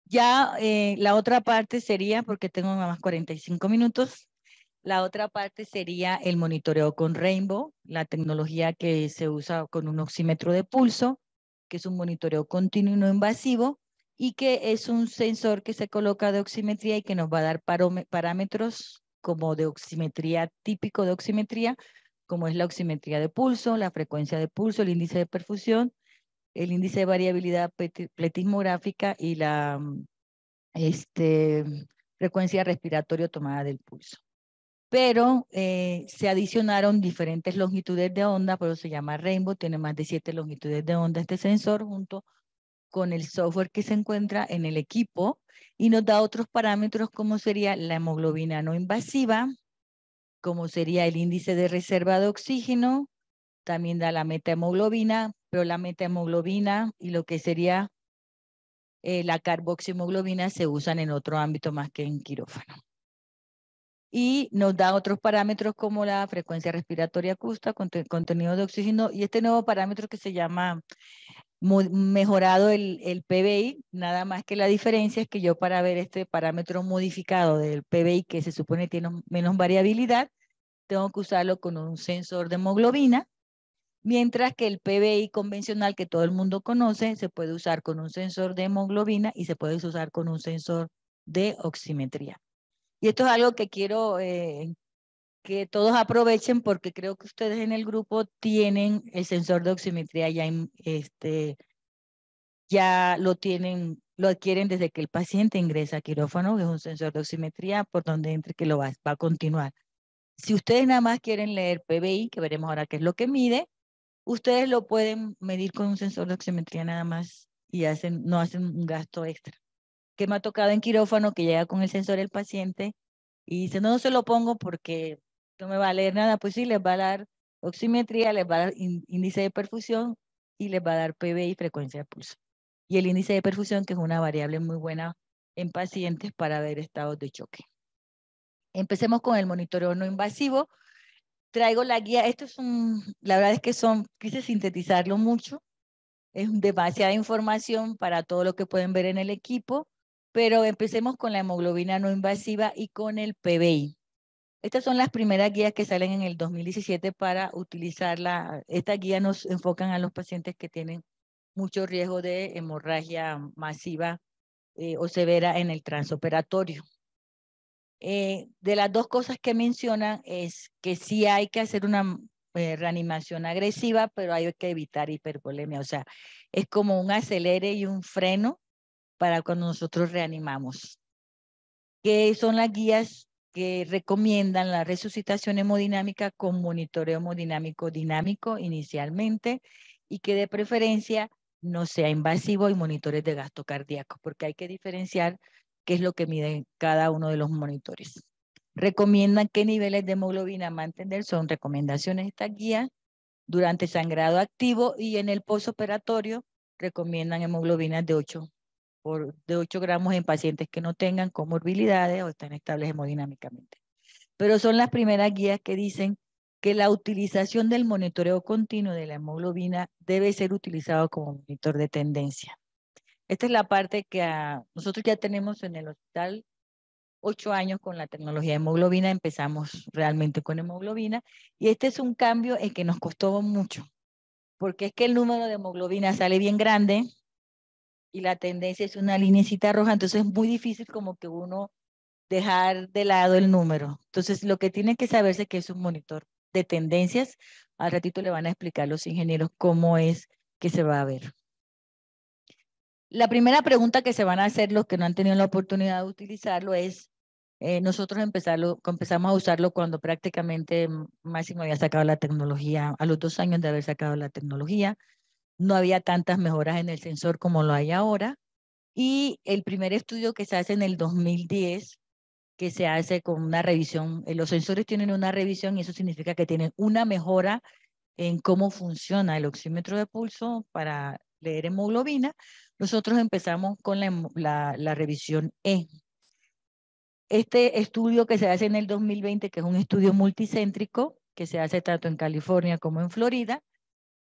Ya la otra parte sería, porque tengo nada más 45 minutos, la otra parte sería el monitoreo con Rainbow, la tecnología que se usa con un oxímetro de pulso, que es un monitoreo continuo y no invasivo, y que es un sensor que se coloca de oximetría y que nos va a dar parámetros como de oximetría, típico de oximetría, como es la oximetría de pulso, la frecuencia de pulso, el índice de perfusión, el índice de variabilidad pletismográfica y la frecuencia respiratoria tomada del pulso. Pero se adicionaron diferentes longitudes de onda, por eso se llama Rainbow, tiene más de 7 longitudes de onda este sensor, junto con el software que se encuentra en el equipo, y nos da otros parámetros como sería la hemoglobina no invasiva, como sería el índice de reserva de oxígeno, también da la metahemoglobina, pero la metahemoglobina y lo que sería la carboxihemoglobina se usan en otro ámbito más que en quirófano. Y nos da otros parámetros como la frecuencia respiratoria acusta, contenido de oxígeno, y este nuevo parámetro que se llama mejorado el PBI, nada más que la diferencia es que yo para ver este parámetro modificado del PBI, que se supone tiene menos variabilidad, tengo que usarlo con un sensor de hemoglobina, mientras que el PBI convencional que todo el mundo conoce se puede usar con un sensor de hemoglobina y se puede usar con un sensor de oximetría. Y esto es algo que quiero que todos aprovechen porque creo que ustedes en el grupo tienen el sensor de oximetría ya lo tienen, lo adquieren desde que el paciente ingresa a quirófano, que es un sensor de oximetría por donde entre que lo va a continuar. Si ustedes nada más quieren leer PBI, que veremos ahora qué es lo que mide, ustedes lo pueden medir con un sensor de oximetría nada más y no hacen un gasto extra. Que me ha tocado en quirófano que llega con el sensor el paciente y dice, no se lo pongo porque no me va a leer nada. Pues sí, les va a dar oximetría, les va a dar índice de perfusión y les va a dar PBI, frecuencia de pulso. Y el índice de perfusión, que es una variable muy buena en pacientes para ver estados de choque. Empecemos con el monitoreo no invasivo. Traigo la guía, la verdad es que quise sintetizarlo mucho, es demasiada información para todo lo que pueden ver en el equipo, pero empecemos con la hemoglobina no invasiva y con el PBI. Estas son las primeras guías que salen en el 2017 para utilizarla. Estas guías nos enfocan a los pacientes que tienen mucho riesgo de hemorragia masiva o severa en el transoperatorio. De las dos cosas que mencionan es que sí hay que hacer una reanimación agresiva, pero hay que evitar hipervolemia. O sea, es como un acelere y un freno para cuando nosotros reanimamos. Que son las guías que recomiendan la resucitación hemodinámica con monitoreo hemodinámico dinámico inicialmente y que de preferencia no sea invasivo y monitores de gasto cardíaco, porque hay que diferenciar qué es lo que mide cada uno de los monitores. Recomiendan qué niveles de hemoglobina mantener, son recomendaciones de estas guías durante sangrado activo y en el postoperatorio recomiendan hemoglobinas de 8 gramos en pacientes que no tengan comorbilidades o están estables hemodinámicamente. Pero son las primeras guías que dicen que la utilización del monitoreo continuo de la hemoglobina debe ser utilizado como monitor de tendencia. Esta es la parte que nosotros ya tenemos en el hospital 8 años con la tecnología de hemoglobina, empezamos realmente con hemoglobina y este es un cambio en que nos costó mucho, porque es que el número de hemoglobina sale bien grande y la tendencia es una linecita roja, entonces es muy difícil como que uno dejar de lado el número. Entonces lo que tiene que saberse es que es un monitor de tendencias. Al ratito le van a explicar los ingenieros cómo es que se va a ver. La primera pregunta que se van a hacer los que no han tenido la oportunidad de utilizarlo es, Nosotros empezamos a usarlo cuando prácticamente Máximo había sacado la tecnología, a los 2 años de haber sacado la tecnología. No había tantas mejoras en el sensor como lo hay ahora. Y el primer estudio que se hace en el 2010, que se hace con una revisión, los sensores tienen una revisión y eso significa que tienen una mejora en cómo funciona el oxímetro de pulso para leer hemoglobina. Nosotros empezamos con la revisión E. Este estudio que se hace en el 2020, que es un estudio multicéntrico, que se hace tanto en California como en Florida,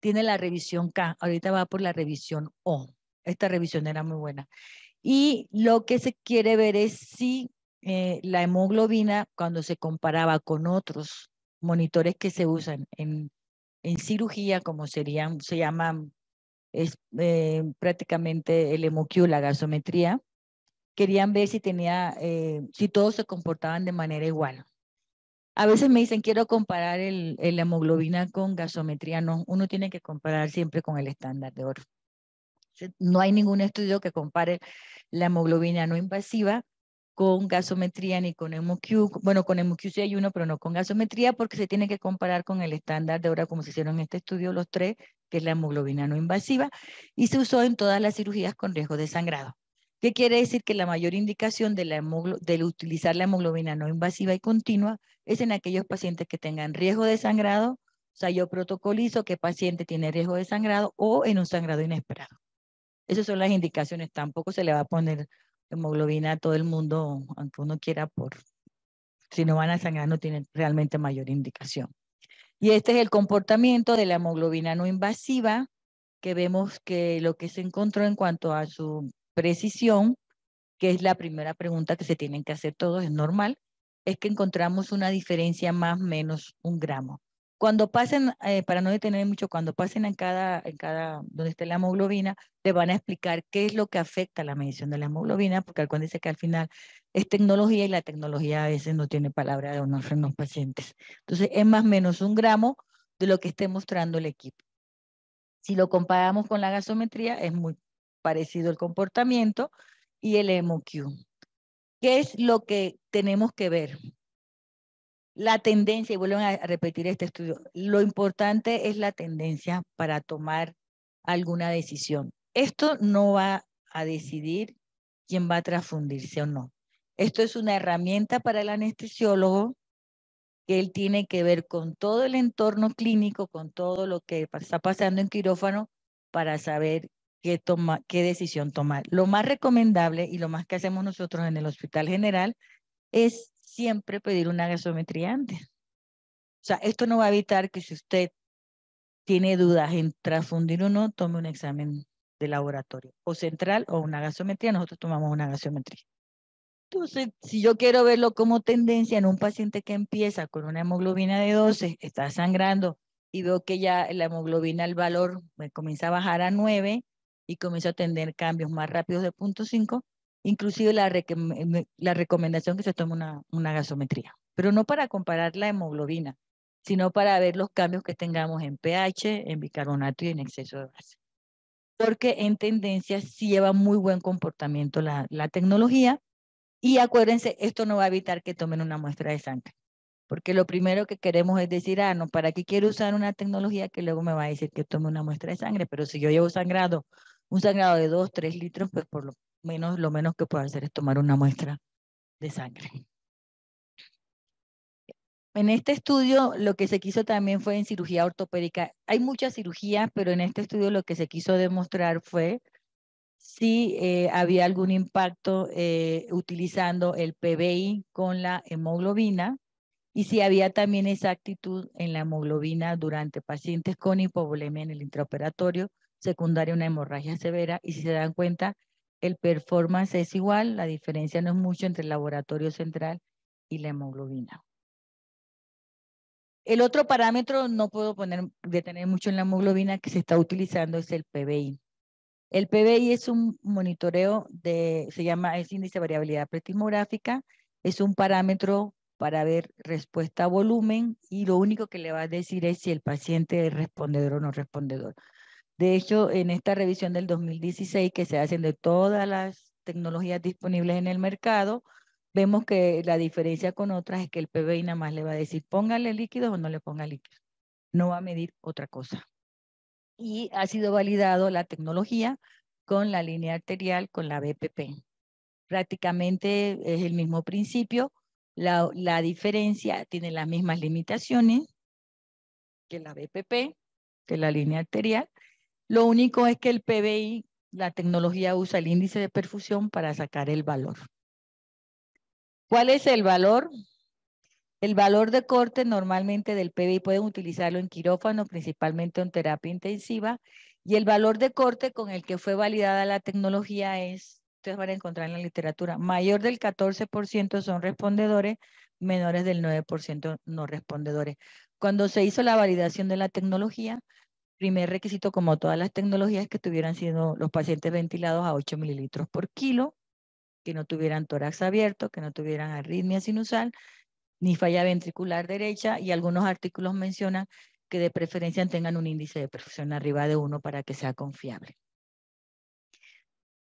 tiene la revisión K. Ahorita va por la revisión O. Esta revisión era muy buena. Y lo que se quiere ver es si la hemoglobina, cuando se comparaba con otros monitores que se usan en cirugía, como serían, se llaman prácticamente el HemoQ, la gasometría, querían ver si tenía, si todos se comportaban de manera igual. A veces me dicen, quiero comparar la hemoglobina con gasometría. No, uno tiene que comparar siempre con el estándar de oro. No hay ningún estudio que compare la hemoglobina no invasiva con gasometría ni con HemoQ. Bueno, con HemoQ sí hay uno, pero no con gasometría porque se tiene que comparar con el estándar de oro como se hicieron en este estudio los tres, que es la hemoglobina no invasiva, y se usó en todas las cirugías con riesgo de sangrado. ¿Qué quiere decir? Que la mayor indicación de utilizar la hemoglobina no invasiva y continua es en aquellos pacientes que tengan riesgo de sangrado. O sea, yo protocolizo qué paciente tiene riesgo de sangrado o en un sangrado inesperado. Esas son las indicaciones. Tampoco se le va a poner hemoglobina a todo el mundo, aunque uno quiera, si no van a sangrar, no tienen realmente mayor indicación. Y este es el comportamiento de la hemoglobina no invasiva, que vemos que lo que se encontró en cuanto a su precisión, que es la primera pregunta que se tienen que hacer todos, es normal, es que encontramos una diferencia más o menos 1 gramo. Cuando pasen, para no detener mucho, cuando pasen donde esté la hemoglobina, le van a explicar qué es lo que afecta a la medición de la hemoglobina, porque acuérdense que al final es tecnología y la tecnología a veces no tiene palabra de honor en los pacientes. Entonces, es más o menos 1 gramo de lo que esté mostrando el equipo. Si lo comparamos con la gasometría, es muy parecido el comportamiento y el HemoQ. ¿Qué es lo que tenemos que ver? La tendencia, y vuelven a repetir este estudio, lo importante es la tendencia para tomar alguna decisión. Esto no va a decidir quién va a transfundirse o no. Esto es una herramienta para el anestesiólogo que él tiene que ver con todo el entorno clínico, con todo lo que está pasando en quirófano para saber qué decisión tomar. Lo más recomendable y lo más que hacemos nosotros en el Hospital General es siempre pedir una gasometría antes. O sea, esto no va a evitar que si usted tiene dudas en transfundir o no, tome un examen de laboratorio, o central o una gasometría, nosotros tomamos una gasometría. Entonces, si yo quiero verlo como tendencia en un paciente que empieza con una hemoglobina de 12, está sangrando y veo que ya la hemoglobina, el valor me comienza a bajar a 9 y comienzo a tener cambios más rápidos de 0.5, inclusive la recomendación que se tome una gasometría, pero no para comparar la hemoglobina, sino para ver los cambios que tengamos en pH, en bicarbonato y en exceso de base. Porque en tendencia sí lleva muy buen comportamiento la tecnología. Y acuérdense, esto no va a evitar que tomen una muestra de sangre, porque lo primero que queremos es decir, no, ¿para qué quiero usar una tecnología que luego me va a decir que tome una muestra de sangre? Pero si yo llevo un sangrado de 2, 3 litros, pues por lo menos que puedo hacer es tomar una muestra de sangre. En este estudio lo que se quiso también fue en cirugía ortopédica. Hay muchas cirugías, pero en este estudio lo que se quiso demostrar fue si había algún impacto utilizando el PBI con la hemoglobina y si había también exactitud en la hemoglobina durante pacientes con hipovolemia en el intraoperatorio, secundaria a una hemorragia severa. Y si se dan cuenta, el performance es igual, la diferencia no es mucho entre el laboratorio central y la hemoglobina. El otro parámetro, no puedo detener mucho en la hemoglobina que se está utilizando, es el PBI. El PBI es un monitoreo es índice de variabilidad pretimográfica, es un parámetro para ver respuesta a volumen y lo único que le va a decir es si el paciente es respondedor o no respondedor. De hecho, en esta revisión del 2016 que se hacen de todas las tecnologías disponibles en el mercado, vemos que la diferencia con otras es que el PBI nada más le va a decir póngale líquidos o no le ponga líquidos. No va a medir otra cosa. Y ha sido validado la tecnología con la línea arterial, con la BPP. Prácticamente es el mismo principio. La diferencia tiene las mismas limitaciones que la BPP, que la línea arterial. Lo único es que el PBI, la tecnología usa el índice de perfusión para sacar el valor. ¿Cuál es el valor? El valor de corte normalmente del PBI pueden utilizarlo en quirófano, principalmente en terapia intensiva, y el valor de corte con el que fue validada la tecnología es, ustedes van a encontrar en la literatura, mayor del 14% son respondedores, menores del 9% no respondedores. Cuando se hizo la validación de la tecnología, primer requisito, como todas las tecnologías, que tuvieran sido los pacientes ventilados a 8 mililitros por kilo, que no tuvieran tórax abierto, que no tuvieran arritmia sinusal, ni falla ventricular derecha, y algunos artículos mencionan que de preferencia tengan un índice de perfusión arriba de 1 para que sea confiable.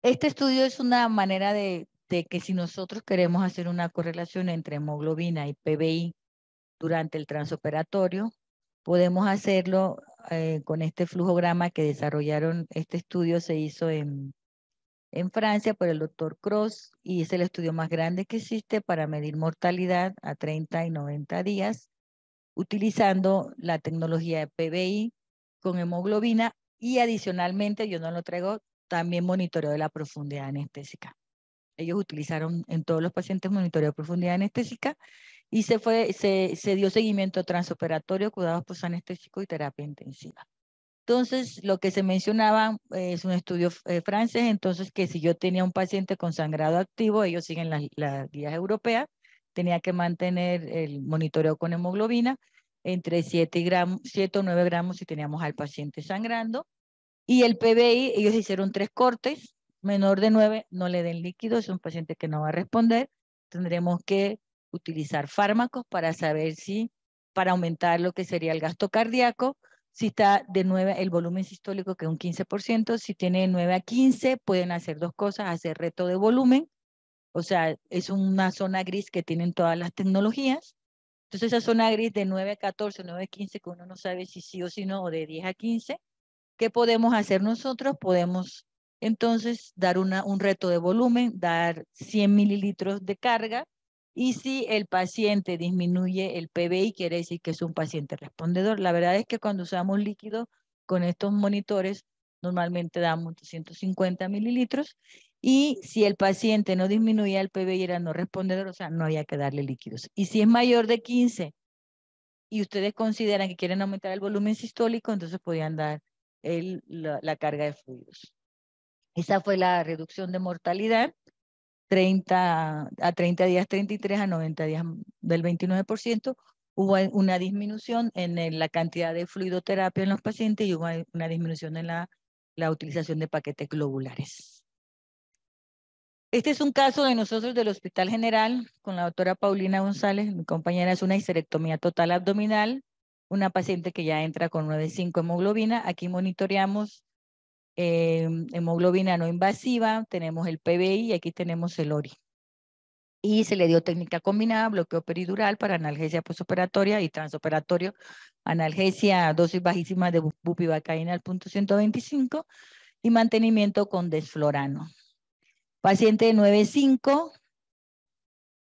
Este estudio es una manera de que si nosotros queremos hacer una correlación entre hemoglobina y PBI durante el transoperatorio, podemos hacerlo con este flujograma que desarrollaron. Este estudio se hizo en Francia por el doctor Cross y es el estudio más grande que existe para medir mortalidad a 30 y 90 días utilizando la tecnología de PBI con hemoglobina y adicionalmente, yo no lo traigo, también monitoreo de la profundidad anestésica. Ellos utilizaron en todos los pacientes monitoreo de profundidad anestésica y se dio seguimiento transoperatorio, cuidados postanestésicos y terapia intensiva. Entonces, lo que se mencionaba es un estudio francés, entonces que si yo tenía un paciente con sangrado activo, ellos siguen las guías europeas, tenía que mantener el monitoreo con hemoglobina entre 7 o 9 gramos si teníamos al paciente sangrando. Y el PBI, ellos hicieron 3 cortes, menor de 9, no le den líquido, es un paciente que no va a responder. Tendremos que utilizar fármacos para saber si, para aumentar lo que sería el gasto cardíaco. Si está de 9, el volumen sistólico, que es un 15%, si tiene de 9 a 15, pueden hacer 2 cosas, hacer reto de volumen, o sea, es una zona gris que tienen todas las tecnologías. Entonces, esa zona gris de 9 a 14, 9 a 15, que uno no sabe si sí o si no, o de 10 a 15, ¿qué podemos hacer nosotros? Podemos entonces dar un reto de volumen, dar 100 mililitros de carga, y si el paciente disminuye el PBI, quiere decir que es un paciente respondedor. La verdad es que cuando usamos líquido con estos monitores, normalmente damos 250 mililitros, y si el paciente no disminuía el PBI, era no respondedor, o sea, no había que darle líquidos. Y si es mayor de 15 y ustedes consideran que quieren aumentar el volumen sistólico, entonces podían dar la carga de fluidos. Esa fue la reducción de mortalidad, 30 días 33, a 90 días del 29%. Hubo una disminución en la cantidad de fluidoterapia en los pacientes y hubo una disminución en la utilización de paquetes globulares. Este es un caso de nosotros del Hospital General con la doctora Paulina González, mi compañera. Es una histerectomía total abdominal, una paciente que ya entra con 9,5 hemoglobina. Aquí monitoreamos hemoglobina no invasiva, tenemos el PBI y aquí tenemos el ORI. Y se le dio técnica combinada, bloqueo peridural para analgesia postoperatoria y transoperatorio, analgesia dosis bajísima de bupivacaína al 0.125 y mantenimiento con desflorano. Paciente de 9,5,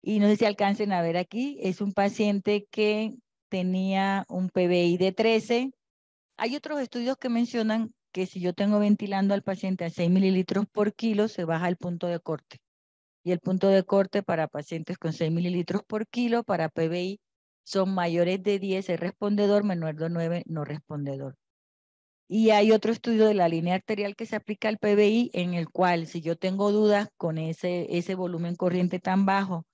y no sé si alcancen a ver aquí, es un paciente que tenía un PBI de 13. Hay otros estudios que mencionan que si yo tengo ventilando al paciente a 6 mililitros por kilo, se baja el punto de corte. Y el punto de corte para pacientes con 6 mililitros por kilo, para PBI, son mayores de 10, es respondedor, menor de 9, no respondedor. Y hay otro estudio de la línea arterial que se aplica al PBI, en el cual si yo tengo dudas con ese volumen corriente tan bajo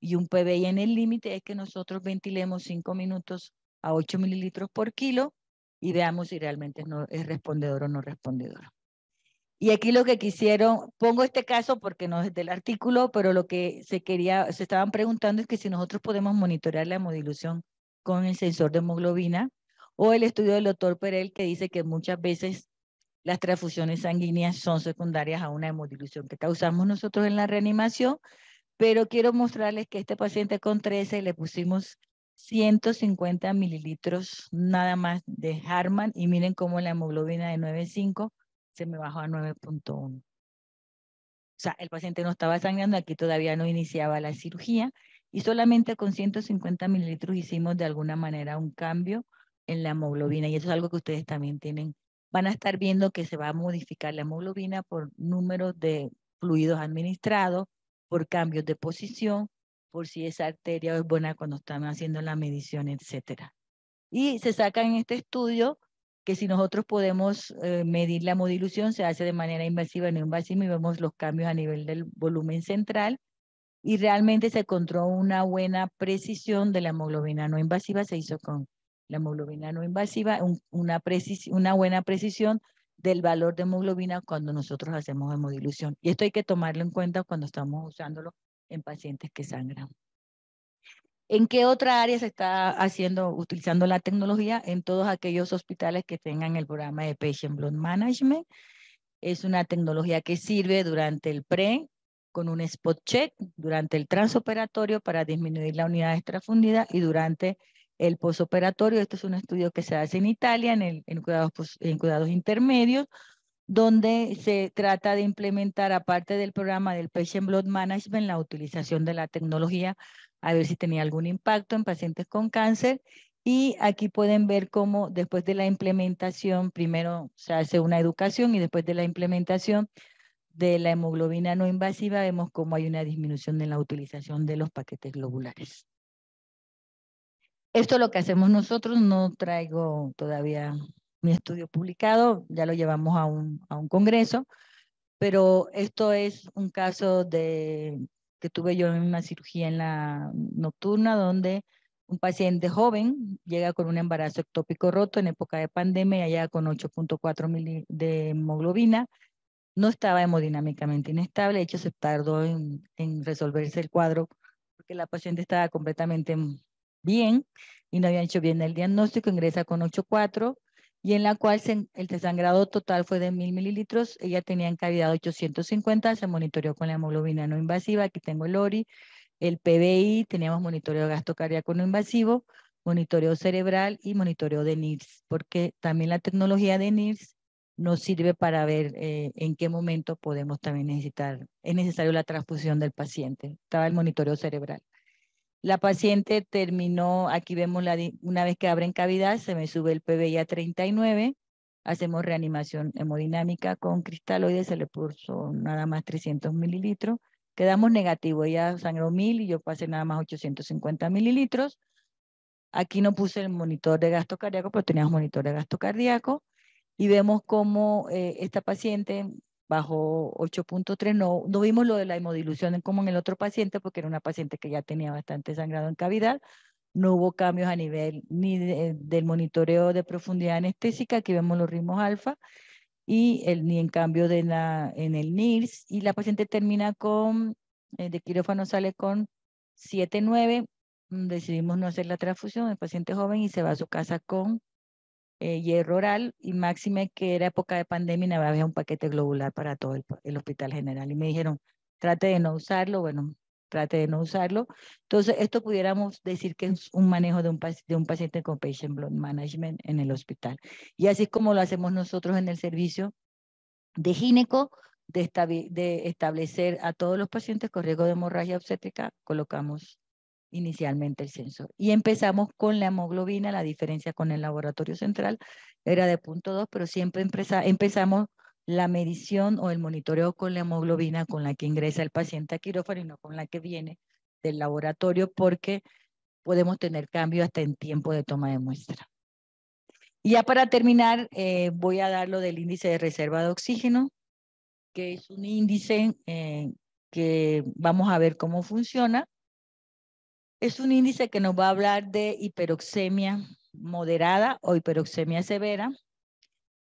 y un PBI en el límite, es que nosotros ventilemos 5 minutos a 8 mililitros por kilo y veamos si realmente es respondedor o no respondedor. Y aquí lo que quisieron, pongo este caso porque no es del artículo, pero lo que se estaban preguntando es que si nosotros podemos monitorear la hemodilución con el sensor de hemoglobina, o el estudio del doctor Perel, que dice que muchas veces las transfusiones sanguíneas son secundarias a una hemodilución que causamos nosotros en la reanimación, pero quiero mostrarles que este paciente con 13 le pusimos 150 mililitros nada más de Harman y miren cómo la hemoglobina de 9.5 se me bajó a 9.1. O sea, el paciente no estaba sangrando, aquí todavía no iniciaba la cirugía y solamente con 150 mililitros hicimos de alguna manera un cambio en la hemoglobina y eso es algo que ustedes también tienen. Van a estar viendo que se va a modificar la hemoglobina por número de fluidos administrados, por cambios de posición, por si esa arteria es buena cuando están haciendo la medición, etcétera. Y se saca en este estudio que si nosotros podemos medir la hemodilución, se hace de manera invasiva o no invasiva y vemos los cambios a nivel del volumen central y realmente se encontró una buena precisión de la hemoglobina no invasiva, se hizo con la hemoglobina no invasiva, una buena precisión del valor de hemoglobina cuando nosotros hacemos hemodilución. Y esto hay que tomarlo en cuenta cuando estamos usándolo en pacientes que sangran. ¿En qué otra área se está haciendo, utilizando la tecnología? En todos aquellos hospitales que tengan el programa de Patient Blood Management. Es una tecnología que sirve durante el pre, con un spot check, durante el transoperatorio para disminuir la unidad extrafundida y durante el posoperatorio. Esto es un estudio que se hace en Italia, en cuidados intermedios, donde se trata de implementar, aparte del programa del Patient Blood Management, la utilización de la tecnología, a ver si tenía algún impacto en pacientes con cáncer. Y aquí pueden ver cómo después de la implementación, primero se hace una educación y después de la implementación de la hemoglobina no invasiva, vemos cómo hay una disminución en la utilización de los paquetes globulares. Esto es lo que hacemos nosotros, no traigo todavía mi estudio publicado, ya lo llevamos a un congreso, pero esto es un caso que tuve yo en una cirugía en la nocturna donde un paciente joven llega con un embarazo ectópico roto en época de pandemia, ya con 8.4 de hemoglobina, no estaba hemodinámicamente inestable, de hecho se tardó en resolverse el cuadro porque la paciente estaba completamente bien y no habían hecho bien el diagnóstico, ingresa con 8.4 y en la cual el desangrado total fue de 1.000 mililitros, ella tenía en cavidad 850, se monitoreó con la hemoglobina no invasiva, aquí tengo el ORI, el PBI, teníamos monitoreo de gasto cardíaco no invasivo, monitoreo cerebral y monitoreo de NIRS, porque también la tecnología de NIRS nos sirve para ver en qué momento podemos también es necesario la transfusión del paciente. Estaba el monitoreo cerebral. La paciente terminó, aquí vemos una vez que abren cavidad, se me sube el PBI a 39, hacemos reanimación hemodinámica con cristaloides, se le puso nada más 300 mililitros, quedamos negativo, ella sangró 1.000 y yo pasé nada más 850 mililitros. Aquí no puse el monitor de gasto cardíaco, pero teníamos monitor de gasto cardíaco y vemos cómo esta paciente bajó 8.3, no vimos lo de la hemodilución como en el otro paciente porque era una paciente que ya tenía bastante sangrado en cavidad, no hubo cambios a nivel ni del monitoreo de profundidad anestésica, aquí vemos los ritmos alfa, y ni en cambio en el NIRS, y la paciente termina de quirófano sale con 7.9, decidimos no hacer la transfusión, el paciente joven y se va a su casa con hierro oral y máxime que era época de pandemia y no había un paquete globular para todo el hospital general. Y me dijeron, trate de no usarlo, bueno, trate de no usarlo. Entonces, esto pudiéramos decir que es un manejo de un paciente con Patient Blood Management en el hospital. Y así es como lo hacemos nosotros en el servicio de gineco, de establecer a todos los pacientes con riesgo de hemorragia obstétrica, colocamos inicialmente el sensor. Y empezamos con la hemoglobina, la diferencia con el laboratorio central era de 0.2, pero siempre empezamos la medición o el monitoreo con la hemoglobina con la que ingresa el paciente a quirófano y no con la que viene del laboratorio porque podemos tener cambio hasta en tiempo de toma de muestra. Y ya para terminar, voy a dar lo del índice de reserva de oxígeno, que es un índice que vamos a ver cómo funciona. Es un índice que nos va a hablar de hiperoxemia moderada o hiperoxemia severa.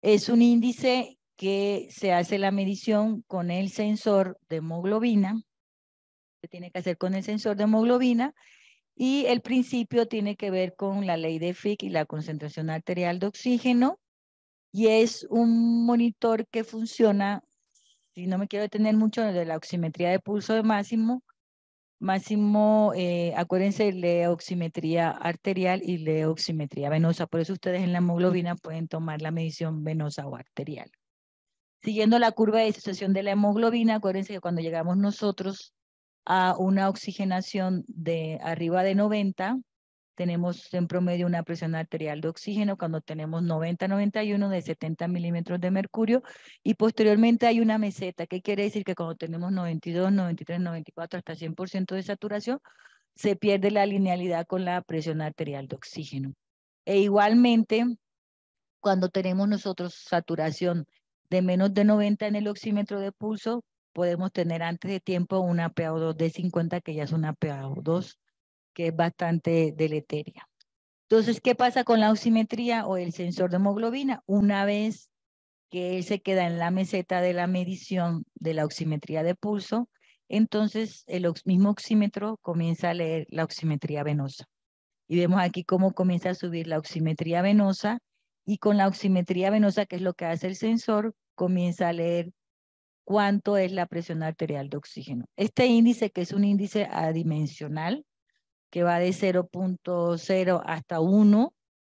Es un índice que se hace la medición con el sensor de hemoglobina. Se tiene que hacer con el sensor de hemoglobina y el principio tiene que ver con la ley de Fick y la concentración arterial de oxígeno. Y es un monitor que funciona, si no me quiero detener mucho, de la oximetría de pulso de máximo, Máximo, acuérdense, lee oximetría arterial y lee oximetría venosa. Por eso ustedes en la hemoglobina pueden tomar la medición venosa o arterial. Siguiendo la curva de disociación de la hemoglobina, acuérdense que cuando llegamos nosotros a una oxigenación de arriba de 90, tenemos en promedio una presión arterial de oxígeno cuando tenemos 90-91 de 70 milímetros de mercurio, y posteriormente hay una meseta. ¿Qué quiere decir? Que cuando tenemos 92, 93, 94 hasta 100% de saturación, se pierde la linealidad con la presión arterial de oxígeno. E igualmente, cuando tenemos nosotros saturación de menos de 90 en el oxímetro de pulso, podemos tener antes de tiempo una PaO2 de 50, que ya es una PaO2 que es bastante deleteria. Entonces, ¿qué pasa con la oximetría o el sensor de hemoglobina? Una vez que él se queda en la meseta de la medición de la oximetría de pulso, entonces el mismo oxímetro comienza a leer la oximetría venosa. Y vemos aquí cómo comienza a subir la oximetría venosa, y con la oximetría venosa, que es lo que hace el sensor, comienza a leer cuánto es la presión arterial de oxígeno. Este índice, que es un índice adimensional, que va de 0.0 hasta 1,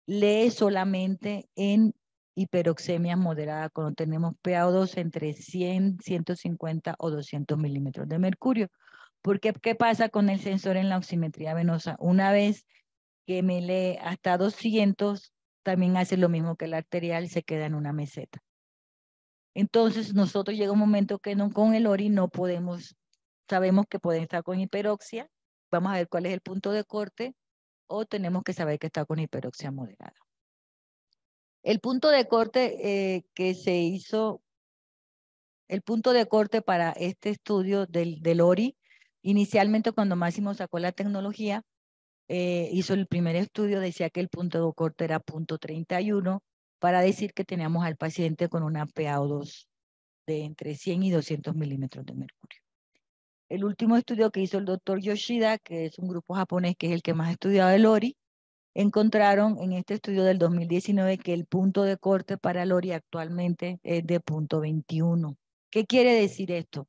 lee solamente en hiperoxemia moderada, cuando tenemos PaO2 entre 100, 150 o 200 milímetros de mercurio. Porque, ¿qué pasa con el sensor en la oximetría venosa? Una vez que me lee hasta 200, también hace lo mismo que el arterial, se queda en una meseta. Entonces, nosotros llega un momento que no, con el ORI no podemos, sabemos que pueden estar con hiperoxia, vamos a ver cuál es el punto de corte, o tenemos que saber que está con hiperoxia moderada. El punto de corte que se hizo, el punto de corte para este estudio del ORI, inicialmente cuando Máximo sacó la tecnología, hizo el primer estudio, decía que el punto de corte era 0.31 para decir que teníamos al paciente con una PaO2 de entre 100 y 200 milímetros de mercurio. El último estudio que hizo el doctor Yoshida, que es un grupo japonés que es el que más ha estudiado el ORI, encontraron en este estudio del 2019 que el punto de corte para el ORI actualmente es de 0.21. ¿Qué quiere decir esto?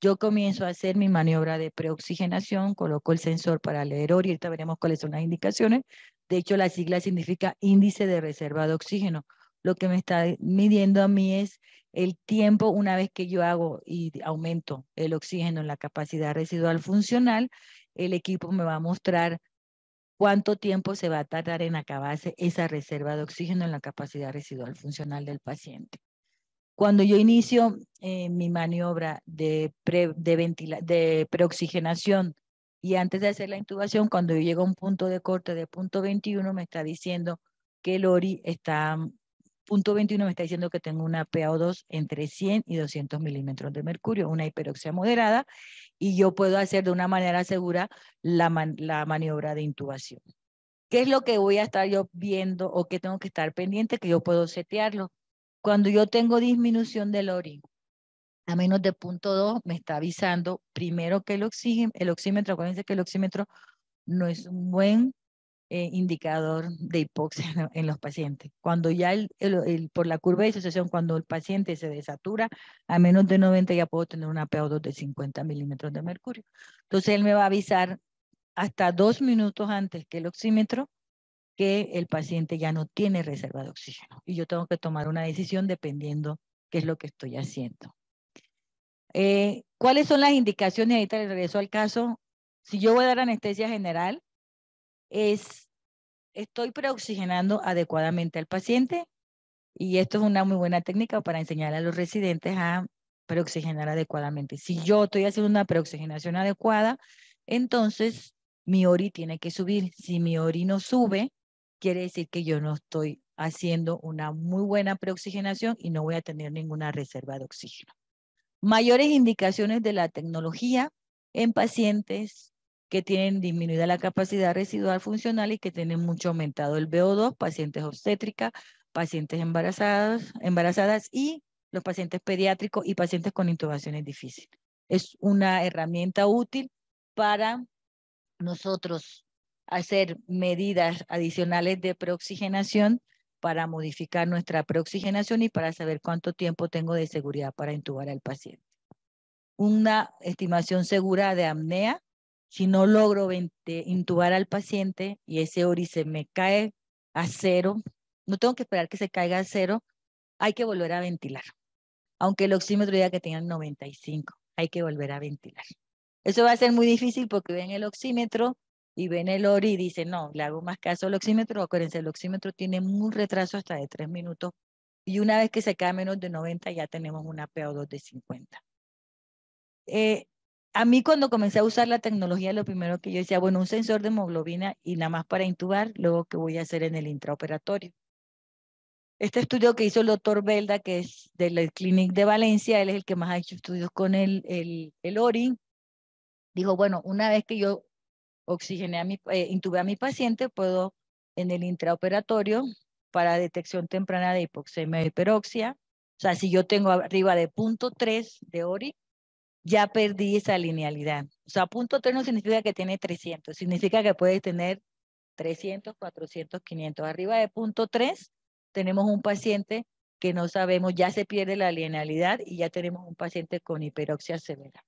Yo comienzo a hacer mi maniobra de preoxigenación, coloco el sensor para leer ORI, ahorita veremos cuáles son las indicaciones. De hecho, la sigla significa índice de reserva de oxígeno. Lo que me está midiendo a mí es el tiempo una vez que yo hago y aumento el oxígeno en la capacidad residual funcional, el equipo me va a mostrar cuánto tiempo se va a tardar en acabarse esa reserva de oxígeno en la capacidad residual funcional del paciente. Cuando yo inicio mi maniobra de preoxigenación y antes de hacer la intubación, cuando yo llego a un punto de corte de 0.21, me está diciendo que el ORI está, 0.21 me está diciendo que tengo una PaO2 entre 100 y 200 milímetros de mercurio, una hiperoxia moderada, y yo puedo hacer de una manera segura la maniobra de intubación. ¿Qué es lo que voy a estar yo viendo o que tengo que estar pendiente, que yo puedo setearlo? Cuando yo tengo disminución del ORI a menos de 0.2, me está avisando primero que el oxímetro, acuérdense que el oxímetro no es un buen indicador de hipoxia en los pacientes. Cuando ya por la curva de disociación, cuando el paciente se desatura a menos de 90, ya puedo tener una PaO2 de 50 milímetros de mercurio. Entonces él me va a avisar hasta 2 minutos antes que el oxímetro que el paciente ya no tiene reserva de oxígeno, y yo tengo que tomar una decisión dependiendo qué es lo que estoy haciendo. ¿Cuáles son las indicaciones? Ahorita le regreso al caso. Si yo voy a dar anestesia general, estoy preoxigenando adecuadamente al paciente, y esto es una muy buena técnica para enseñar a los residentes a preoxigenar adecuadamente. Si yo estoy haciendo una preoxigenación adecuada, entonces mi ORI tiene que subir. Si mi ORI no sube, quiere decir que yo no estoy haciendo una muy buena preoxigenación y no voy a tener ninguna reserva de oxígeno. Mayores indicaciones de la tecnología en pacientes que tienen disminuida la capacidad residual funcional y que tienen mucho aumentado el VO2, pacientes obstétricas, pacientes embarazadas y los pacientes pediátricos y pacientes con intubaciones difíciles. Es una herramienta útil para nosotros hacer medidas adicionales de preoxigenación, para modificar nuestra preoxigenación y para saber cuánto tiempo tengo de seguridad para intubar al paciente. Una estimación segura de apnea Si no logro intubar al paciente y ese ORI se me cae a 0, no tengo que esperar que se caiga a 0, hay que volver a ventilar. Aunque el oxímetro diga que tengan 95, hay que volver a ventilar. Eso va a ser muy difícil porque ven el oxímetro y ven el ORI y dicen, no, le hago más caso al oxímetro. Acuérdense, el oxímetro tiene un retraso hasta de 3 minutos y una vez que se cae menos de 90 ya tenemos una PO2 de 50. A mí cuando comencé a usar la tecnología, lo primero que yo decía, bueno, un sensor de hemoglobina y nada más para intubar, luego qué voy a hacer en el intraoperatorio. Este estudio que hizo el doctor Belda, que es del Clinic de Valencia, él es el que más ha hecho estudios con el ORI, dijo, bueno, una vez que yo intubé a mi paciente, puedo en el intraoperatorio para detección temprana de hipoxemia y hiperoxia, o sea, si yo tengo arriba de 0.3 de ORI, ya perdí esa linealidad. O sea, 0.3 no significa que tiene 300, significa que puede tener 300, 400, 500. Arriba de 0.3 tenemos un paciente que no sabemos, ya se pierde la linealidad y ya tenemos un paciente con hiperoxia severa.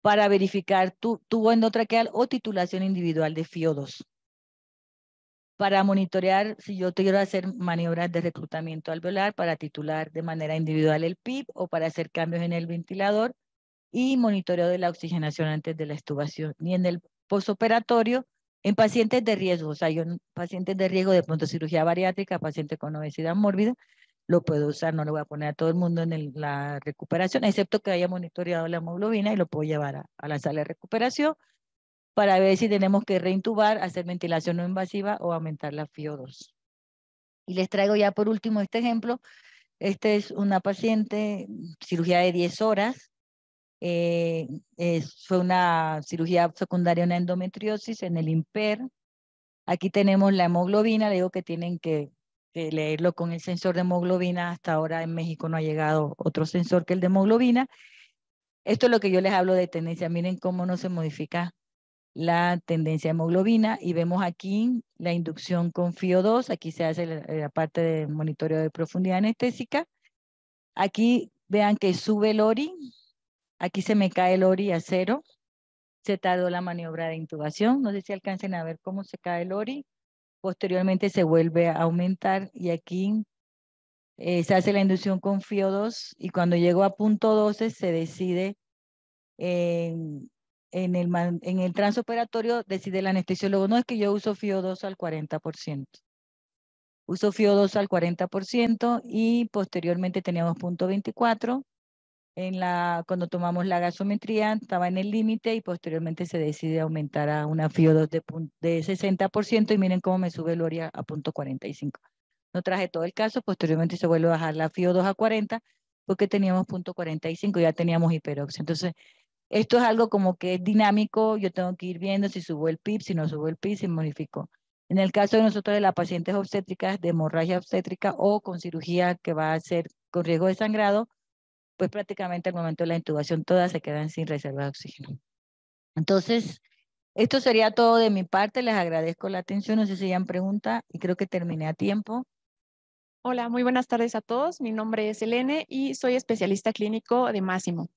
Para verificar tubo endotraqueal o titulación individual de FIO2. Para monitorear si yo quiero hacer maniobras de reclutamiento alveolar para titular de manera individual el PIB o para hacer cambios en el ventilador y monitoreo de la oxigenación antes de la extubación. Y en el postoperatorio, en pacientes de riesgo, o sea, yo en pacientes de riesgo de pronto cirugía bariátrica, paciente con obesidad mórbida, lo puedo usar, no lo voy a poner a todo el mundo en la recuperación, excepto que haya monitoreado la hemoglobina y lo puedo llevar a la sala de recuperación para ver si tenemos que reintubar, hacer ventilación no invasiva o aumentar la FIO2. Y les traigo ya por último este ejemplo. Este es una paciente, cirugía de 10 horas, fue una cirugía secundaria, una endometriosis en el IMPER. Aquí tenemos la hemoglobina, le digo que tienen que leerlo con el sensor de hemoglobina. Hasta ahora en México no ha llegado otro sensor que el de hemoglobina. Esto es lo que yo les hablo de tendencia. Miren cómo no se modifica la tendencia de hemoglobina y vemos aquí la inducción con FIO2. Aquí se hace la parte de monitoreo de profundidad anestésica. Aquí vean que sube el ORI. Aquí se me cae el ORI a 0. Se tardó la maniobra de intubación. No sé si alcancen a ver cómo se cae el ORI. Posteriormente se vuelve a aumentar y aquí se hace la inducción con FIO2 y cuando llegó a 0.12 se decide en el transoperatorio, decide el anestesiólogo, no es que yo uso FIO2 al 40%. Uso FIO2 al 40% y posteriormente teníamos 0.24. Cuando tomamos la gasometría estaba en el límite y posteriormente se decide aumentar a una FIO2 de 60% y miren cómo me sube el ORI a 0.45. No traje todo el caso, posteriormente se vuelve a bajar la FIO2 a 40 porque teníamos 0.45, ya teníamos hiperoxia. Entonces, esto es algo como que es dinámico, yo tengo que ir viendo si subo el PIB, si no subo el PIB, si modificó. En el caso de nosotros de las pacientes obstétricas de hemorragia obstétrica o con cirugía que va a ser con riesgo de sangrado, pues prácticamente al momento de la intubación todas se quedan sin reserva de oxígeno. Entonces, esto sería todo de mi parte. Les agradezco la atención. No sé si hayan preguntas y creo que terminé a tiempo. Hola, muy buenas tardes a todos. Mi nombre es Elene y soy especialista clínico de Masimo.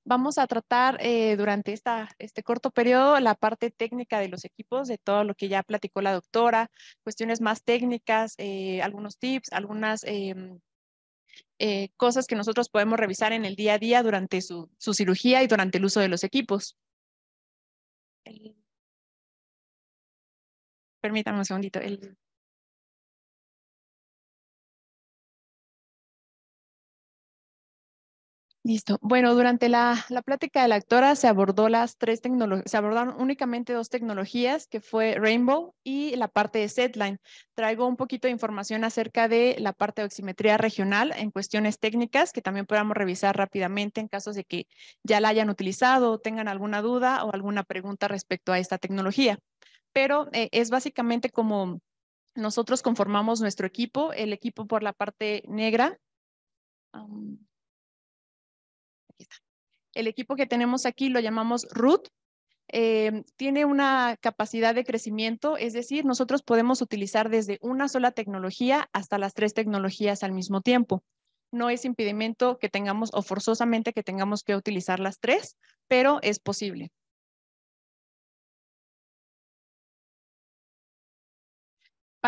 Vamos a tratar durante este corto periodo la parte técnica de los equipos, de todo lo que ya platicó la doctora, cuestiones más técnicas, algunos tips, algunas cosas que nosotros podemos revisar en el día a día durante su cirugía y durante el uso de los equipos. Permítanme un segundito. Listo. Bueno, durante la plática de la doctora se abordaron únicamente 2 tecnologías, que fue Rainbow y la parte de SedLine. Traigo un poquito de información acerca de la parte de oximetría regional en cuestiones técnicas que también podamos revisar rápidamente en casos de que ya la hayan utilizado o tengan alguna duda o alguna pregunta respecto a esta tecnología. Pero es básicamente como nosotros conformamos nuestro equipo, el equipo por la parte negra. Aquí está. El equipo que tenemos aquí lo llamamos root. Tiene una capacidad de crecimiento, es decir, nosotros podemos utilizar desde una sola tecnología hasta las 3 tecnologías al mismo tiempo. No es impedimento que tengamos o forzosamente que tengamos que utilizar las 3, pero es posible.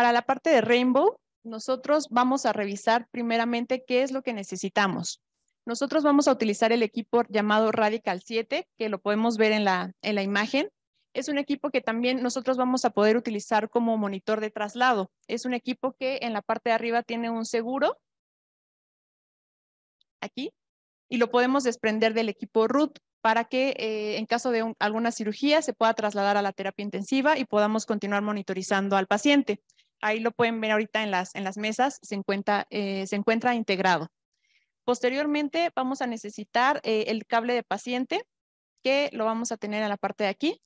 Para la parte de Rainbow, nosotros vamos a revisar primeramente qué es lo que necesitamos. Nosotros vamos a utilizar el equipo llamado Radical 7, que lo podemos ver en la imagen. Es un equipo que también nosotros vamos a poder utilizar como monitor de traslado. Es un equipo que en la parte de arriba tiene un seguro, aquí, y lo podemos desprender del equipo root para que en caso de alguna cirugía se pueda trasladar a la terapia intensiva y podamos continuar monitorizando al paciente. Ahí lo pueden ver ahorita en las mesas, se encuentra integrado. Posteriormente vamos a necesitar el cable de paciente, que lo vamos a tener en la parte de aquí.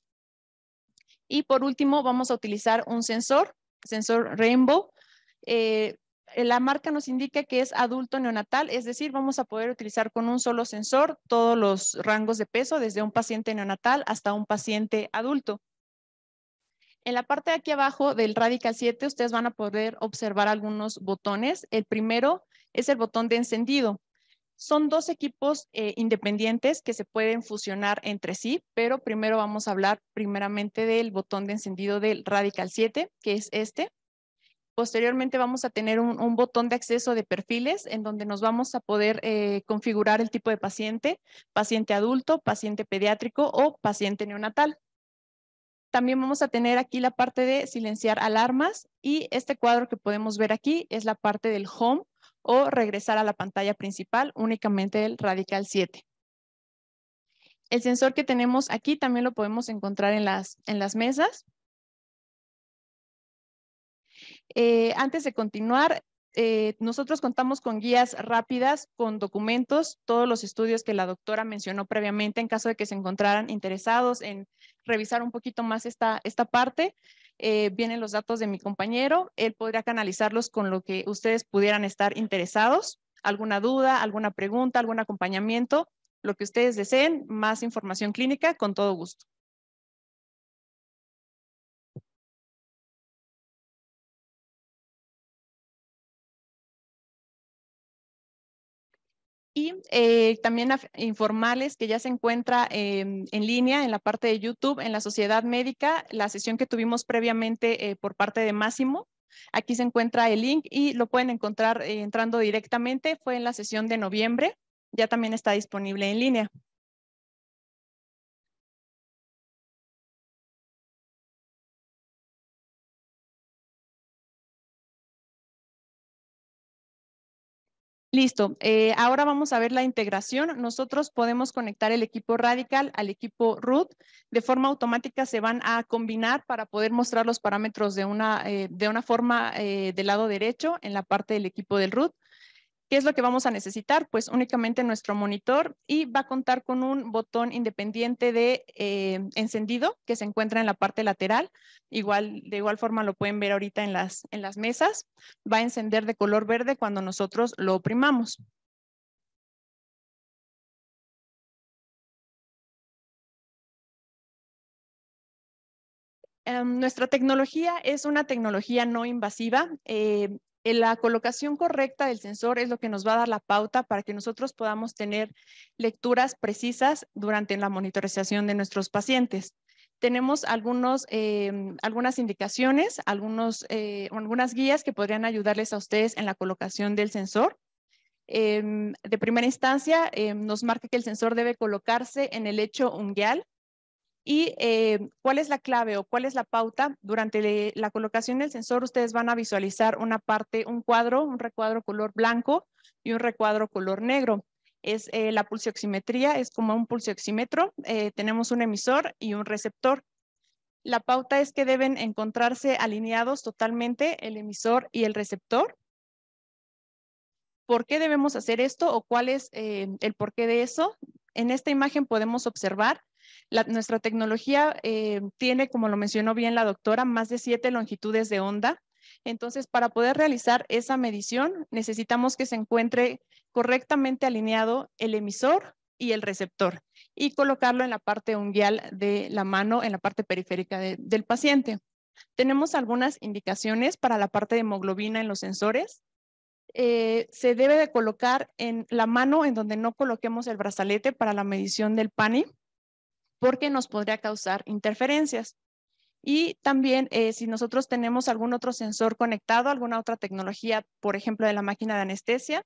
Y por último vamos a utilizar un sensor Rainbow. La marca nos indica que es adulto neonatal, es decir, vamos a poder utilizar con un solo sensor todos los rangos de peso, desde un paciente neonatal hasta un paciente adulto. En la parte de aquí abajo del Radical 7, ustedes van a poder observar algunos botones. El primero es el botón de encendido. Son dos equipos independientes que se pueden fusionar entre sí, pero primero vamos a hablar primeramente del botón de encendido del Radical 7, que es este. Posteriormente vamos a tener un botón de acceso de perfiles en donde nos vamos a poder configurar el tipo de paciente, paciente adulto, paciente pediátrico o paciente neonatal. También vamos a tener aquí la parte de silenciar alarmas y este cuadro que podemos ver aquí es la parte del home o regresar a la pantalla principal únicamente del Radical 7. El sensor que tenemos aquí también lo podemos encontrar en las mesas. Antes de continuar, nosotros contamos con guías rápidas, con documentos, todos los estudios que la doctora mencionó previamente en caso de que se encontraran interesados en revisar un poquito más esta parte. Vienen los datos de mi compañero, él podría canalizarlos con lo que ustedes pudieran estar interesados. Alguna duda, alguna pregunta, algún acompañamiento, lo que ustedes deseen, más información clínica, con todo gusto. Y también informarles que ya se encuentra en línea en la parte de YouTube, en la Sociedad Médica, la sesión que tuvimos previamente por parte de Máximo. Aquí se encuentra el link y lo pueden encontrar entrando directamente. Fue en la sesión de noviembre. Ya también está disponible en línea. Listo. Ahora vamos a ver la integración. Nosotros podemos conectar el equipo Radical al equipo root. De forma automática se van a combinar para poder mostrar los parámetros de una forma del lado derecho en la parte del equipo del root. ¿Qué es lo que vamos a necesitar? Pues únicamente nuestro monitor y va a contar con un botón independiente de encendido que se encuentra en la parte lateral. De igual forma lo pueden ver ahorita en las mesas. Va a encender de color verde cuando nosotros lo oprimamos. Nuestra tecnología es una tecnología no invasiva. La colocación correcta del sensor es lo que nos va a dar la pauta para que nosotros podamos tener lecturas precisas durante la monitorización de nuestros pacientes. Tenemos algunas indicaciones, algunas guías que podrían ayudarles a ustedes en la colocación del sensor. De primera instancia, nos marca que el sensor debe colocarse en el lecho unguial. Y cuál es la clave o cuál es la pauta. Durante la colocación del sensor, ustedes van a visualizar un recuadro color blanco y un recuadro color negro. Es la pulsioximetría, es como un pulsioxímetro. Tenemos un emisor y un receptor. La pauta es que deben encontrarse alineados totalmente el emisor y el receptor. ¿Por qué debemos hacer esto o cuál es el porqué de eso? En esta imagen podemos observar nuestra tecnología tiene, como lo mencionó bien la doctora, más de 7 longitudes de onda. Entonces, para poder realizar esa medición, necesitamos que se encuentre correctamente alineado el emisor y el receptor y colocarlo en la parte unguial de la mano, en la parte periférica del paciente. Tenemos algunas indicaciones para la parte de hemoglobina en los sensores. Se debe de colocar en la mano en donde no coloquemos el brazalete para la medición del PANI, porque nos podría causar interferencias. Y también si nosotros tenemos algún otro sensor conectado, alguna otra tecnología, por ejemplo, de la máquina de anestesia,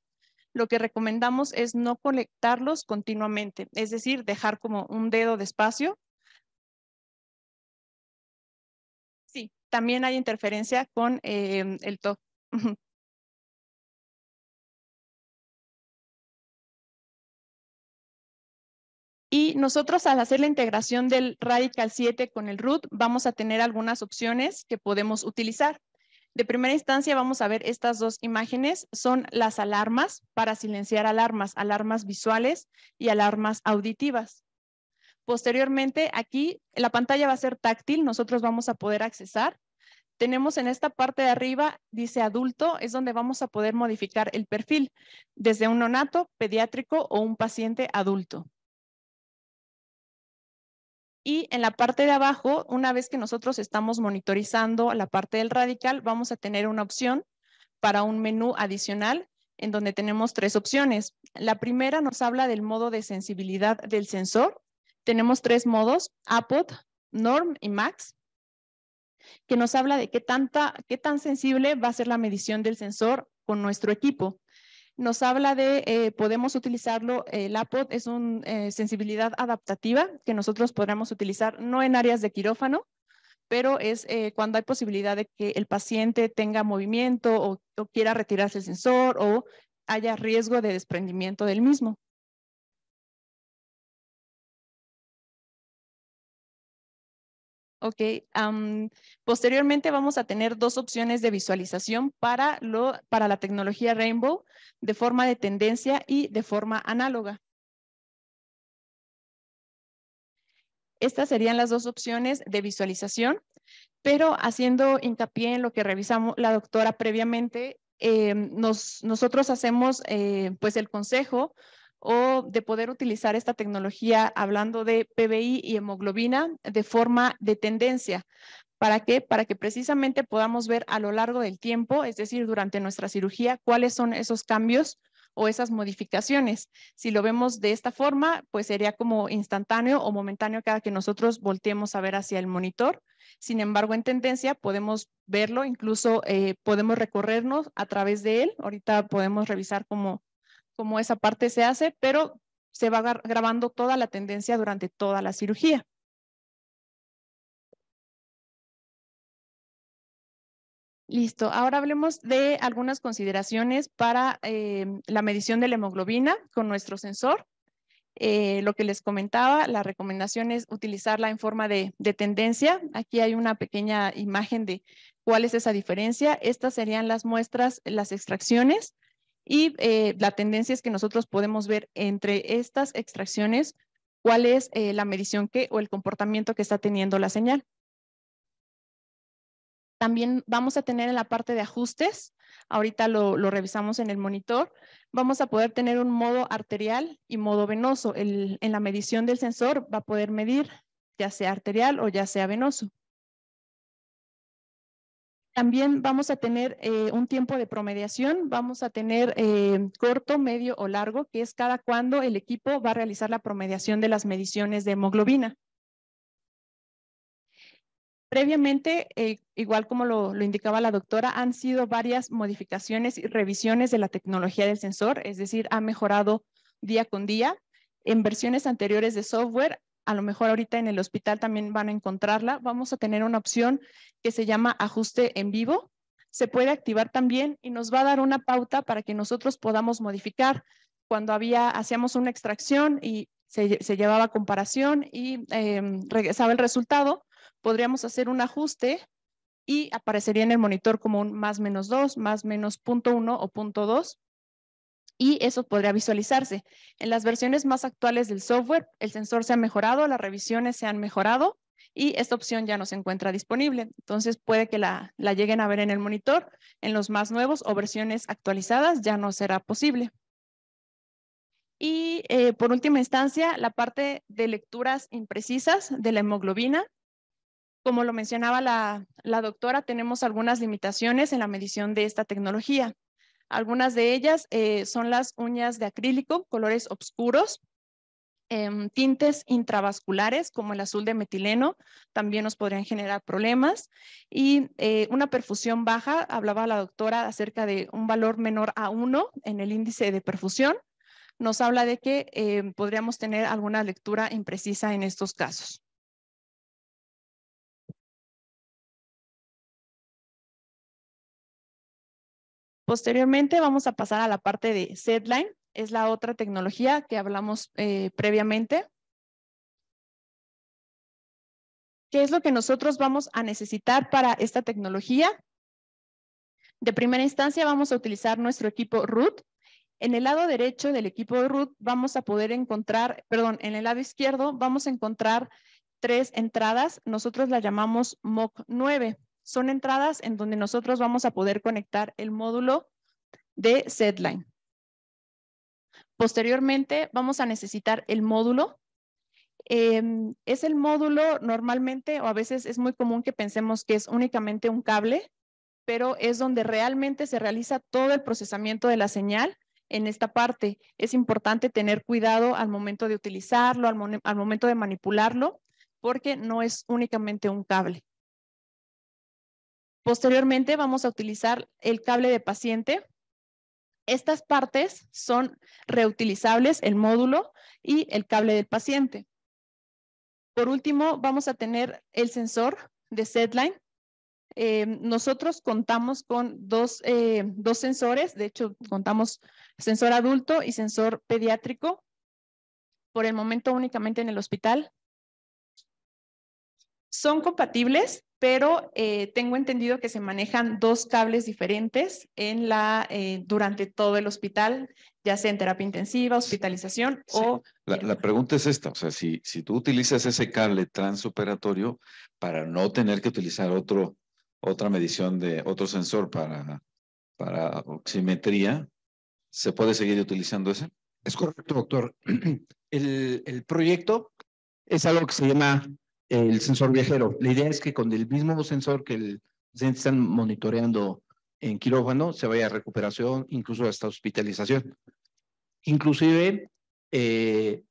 lo que recomendamos es no conectarlos continuamente, es decir, dejar como un dedo de espacio. Sí, también hay interferencia con el TOC. Y nosotros al hacer la integración del Radical 7 con el root, vamos a tener algunas opciones que podemos utilizar. De primera instancia vamos a ver estas dos imágenes, son las alarmas para silenciar alarmas, alarmas visuales y alarmas auditivas. Posteriormente aquí la pantalla va a ser táctil, nosotros vamos a poder accesar. Tenemos en esta parte de arriba, dice adulto, es donde vamos a poder modificar el perfil, desde un neonato, pediátrico o un paciente adulto. Y en la parte de abajo, una vez que nosotros estamos monitorizando la parte del Radical, vamos a tener una opción para un menú adicional en donde tenemos 3 opciones. La primera nos habla del modo de sensibilidad del sensor. Tenemos 3 modos, APOD, Norm y Max, que nos habla de qué tan sensible va a ser la medición del sensor con nuestro equipo. Nos habla de, podemos utilizarlo, el APOD es una sensibilidad adaptativa que nosotros podremos utilizar no en áreas de quirófano, pero es cuando hay posibilidad de que el paciente tenga movimiento o quiera retirarse el sensor o haya riesgo de desprendimiento del mismo. Ok, posteriormente vamos a tener 2 opciones de visualización para la tecnología Rainbow de forma de tendencia y de forma análoga. Estas serían las 2 opciones de visualización, pero haciendo hincapié en lo que revisamos la doctora previamente, nosotros hacemos pues el consejo o de poder utilizar esta tecnología hablando de PBI y hemoglobina de forma de tendencia. ¿Para qué? Para que precisamente podamos ver a lo largo del tiempo, es decir, durante nuestra cirugía, cuáles son esos cambios o esas modificaciones. Si lo vemos de esta forma, pues sería como instantáneo o momentáneo cada que nosotros volteemos a ver hacia el monitor. Sin embargo, en tendencia podemos verlo, incluso podemos recorrernos a través de él. Ahorita podemos revisar cómo esa parte se hace, pero se va grabando toda la tendencia durante toda la cirugía. Listo, ahora hablemos de algunas consideraciones para la medición de la hemoglobina con nuestro sensor. Lo que les comentaba, la recomendación es utilizarla en forma de tendencia. Aquí hay una pequeña imagen de cuál es esa diferencia. Estas serían las muestras, las extracciones y la tendencia es que nosotros podemos ver entre estas extracciones cuál es la medición o el comportamiento que está teniendo la señal. También vamos a tener en la parte de ajustes, ahorita lo revisamos en el monitor, vamos a poder tener un modo arterial y modo venoso. En la medición del sensor va a poder medir ya sea arterial o ya sea venoso. También vamos a tener un tiempo de promediación, vamos a tener corto, medio o largo, que es cada cuando el equipo va a realizar la promediación de las mediciones de hemoglobina. Previamente, igual como lo indicaba la doctora, han sido varias modificaciones y revisiones de la tecnología del sensor, es decir, ha mejorado día con día. En versiones anteriores de software, a lo mejor ahorita en el hospital también van a encontrarla, vamos a tener una opción que se llama ajuste en vivo. Se puede activar también y nos va a dar una pauta para que nosotros podamos modificar. Cuando hacíamos una extracción y se llevaba comparación y regresaba el resultado, podríamos hacer un ajuste y aparecería en el monitor como un más menos 2, más menos 0.1 o 0.2 y eso podría visualizarse. En las versiones más actuales del software, el sensor se ha mejorado, las revisiones se han mejorado y esta opción ya no se encuentra disponible. Entonces puede que la lleguen a ver en el monitor, en los más nuevos o versiones actualizadas ya no será posible. Y por última instancia, la parte de lecturas imprecisas de la hemoglobina. Como lo mencionaba la doctora, tenemos algunas limitaciones en la medición de esta tecnología. Algunas de ellas son las uñas de acrílico, colores oscuros. Tintes intravasculares como el azul de metileno también nos podrían generar problemas. Y una perfusión baja, hablaba la doctora acerca de un valor menor a 1 en el índice de perfusión. Nos habla de que podríamos tener alguna lectura imprecisa en estos casos. Posteriormente vamos a pasar a la parte de SedLine. Es la otra tecnología que hablamos previamente. ¿Qué es lo que nosotros vamos a necesitar para esta tecnología? De primera instancia vamos a utilizar nuestro equipo root. En el lado derecho del equipo root vamos a poder encontrar, perdón, en el lado izquierdo vamos a encontrar 3 entradas. Nosotros las llamamos MOC 9. Son entradas en donde nosotros vamos a poder conectar el módulo de SedLine. Posteriormente vamos a necesitar el módulo. Es el módulo normalmente, o a veces es muy común que pensemos que es únicamente un cable, pero es donde realmente se realiza todo el procesamiento de la señal. En esta parte es importante tener cuidado al momento de utilizarlo, al momento de manipularlo, porque no es únicamente un cable. Posteriormente vamos a utilizar el cable de paciente. Estas partes son reutilizables, el módulo y el cable del paciente. Por último, vamos a tener el sensor de SedLine. Nosotros contamos con dos sensores, de hecho contamos sensor adulto y sensor pediátrico, por el momento únicamente en el hospital. Son compatibles, pero tengo entendido que se manejan 2 cables diferentes durante todo el hospital, ya sea en terapia intensiva, hospitalización Sí. o… La pregunta es esta, o sea, si tú utilizas ese cable transoperatorio para no tener que utilizar otra medición de otro sensor para oximetría, ¿se puede seguir utilizando ese? Es correcto, doctor. El proyecto es algo que se llama el sensor viajero. La idea es que con el mismo sensor que el paciente están monitoreando en quirófano, se vaya a recuperación, incluso hasta hospitalización. Inclusive, pueden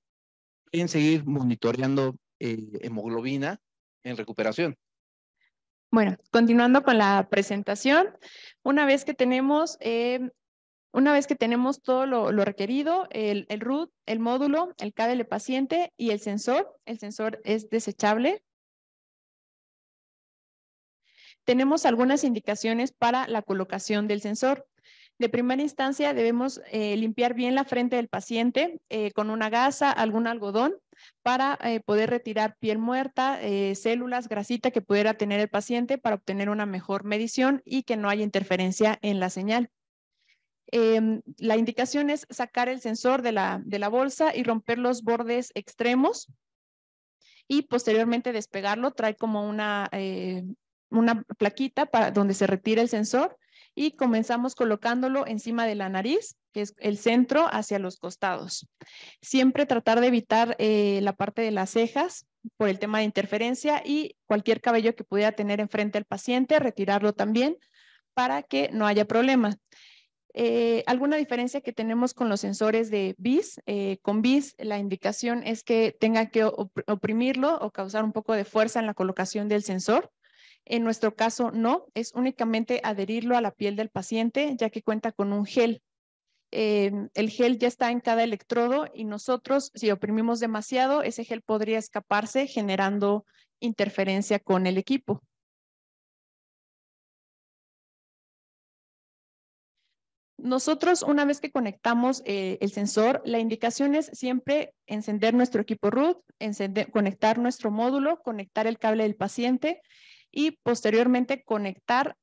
seguir monitoreando hemoglobina en recuperación. Bueno, continuando con la presentación, una vez que tenemos todo lo requerido, el root, el módulo, el cable de paciente y el sensor es desechable. Tenemos algunas indicaciones para la colocación del sensor. De primera instancia debemos limpiar bien la frente del paciente con una gasa, algún algodón, para poder retirar piel muerta, células, grasita que pudiera tener el paciente para obtener una mejor medición y que no haya interferencia en la señal. La indicación es sacar el sensor de la bolsa y romper los bordes extremos y posteriormente despegarlo. Trae como una plaquita donde se retira el sensor y comenzamos colocándolo encima de la nariz, que es el centro, hacia los costados. Siempre tratar de evitar la parte de las cejas por el tema de interferencia y cualquier cabello que pudiera tener enfrente al paciente, retirarlo también para que no haya problema. Alguna diferencia que tenemos con los sensores de BIS, con BIS la indicación es que tenga que oprimirlo o causar un poco de fuerza en la colocación del sensor. En nuestro caso no, es únicamente adherirlo a la piel del paciente ya que cuenta con un gel. El gel ya está en cada electrodo y nosotros si oprimimos demasiado ese gel podría escaparse generando interferencia con el equipo. Nosotros, una vez que conectamos el sensor, la indicación es siempre encender nuestro equipo root, conectar nuestro módulo, conectar el cable del paciente y posteriormente conectar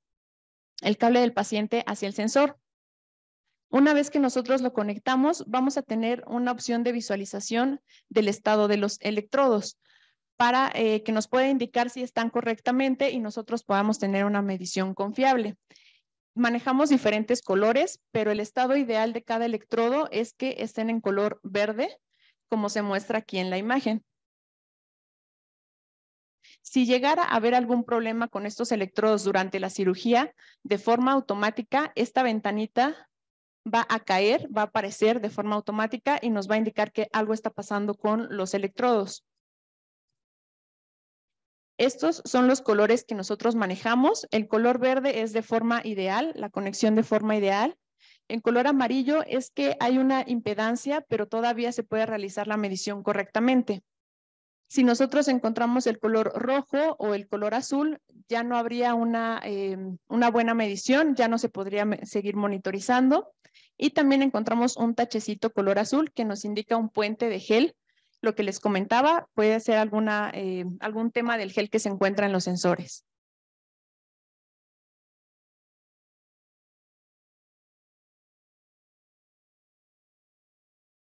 el cable del paciente hacia el sensor. Una vez que nosotros lo conectamos, vamos a tener una opción de visualización del estado de los electrodos para que nos pueda indicar si están correctamente y nosotros podamos tener una medición confiable. Manejamos diferentes colores, pero el estado ideal de cada electrodo es que estén en color verde, como se muestra aquí en la imagen. Si llegara a haber algún problema con estos electrodos durante la cirugía, de forma automática, esta ventanita va a caer, va a aparecer de forma automática y nos va a indicar que algo está pasando con los electrodos. Estos son los colores que nosotros manejamos. El color verde es de forma ideal, la conexión de forma ideal. En color amarillo es que hay una impedancia, pero todavía se puede realizar la medición correctamente. Si nosotros encontramos el color rojo o el color azul, ya no habría una buena medición, ya no se podría seguir monitorizando. Y también encontramos un tachecito color azul que nos indica un puente de gel. Lo que les comentaba puede ser algún tema del gel que se encuentra en los sensores.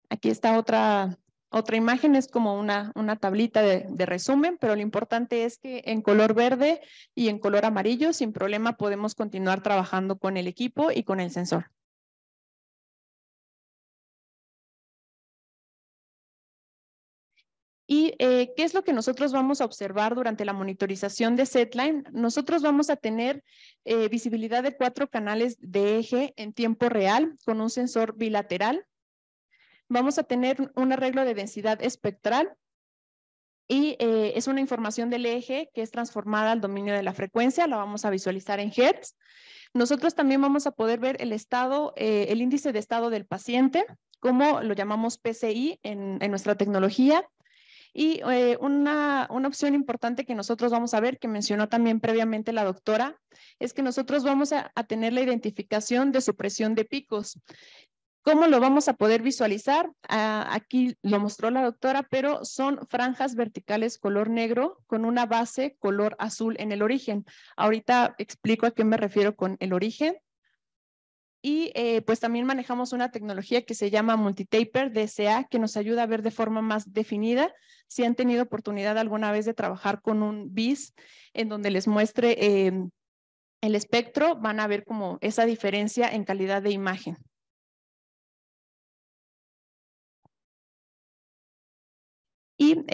Aquí está otra imagen, es como una tablita de resumen, pero lo importante es que en color verde y en color amarillo, sin problema, podemos continuar trabajando con el equipo y con el sensor. ¿Y qué es lo que nosotros vamos a observar durante la monitorización de SetLine? Nosotros vamos a tener visibilidad de 4 canales de eje en tiempo real con un sensor bilateral. Vamos a tener un arreglo de densidad espectral y es una información del eje que es transformada al dominio de la frecuencia, la vamos a visualizar en Hertz. Nosotros también vamos a poder ver el estado, el índice de estado del paciente, como lo llamamos PCI en nuestra tecnología. Y una opción importante que nosotros vamos a ver, que mencionó también previamente la doctora, es que nosotros vamos a tener la identificación de supresión de picos. ¿Cómo lo vamos a poder visualizar? Aquí lo mostró la doctora, pero son franjas verticales color negro con una base color azul en el origen. Ahorita explico a qué me refiero con el origen. Y pues también manejamos una tecnología que se llama Multitaper DSA, que nos ayuda a ver de forma más definida. Si han tenido oportunidad alguna vez de trabajar con un BIS en donde les muestre el espectro, van a ver como esa diferencia en calidad de imagen. Y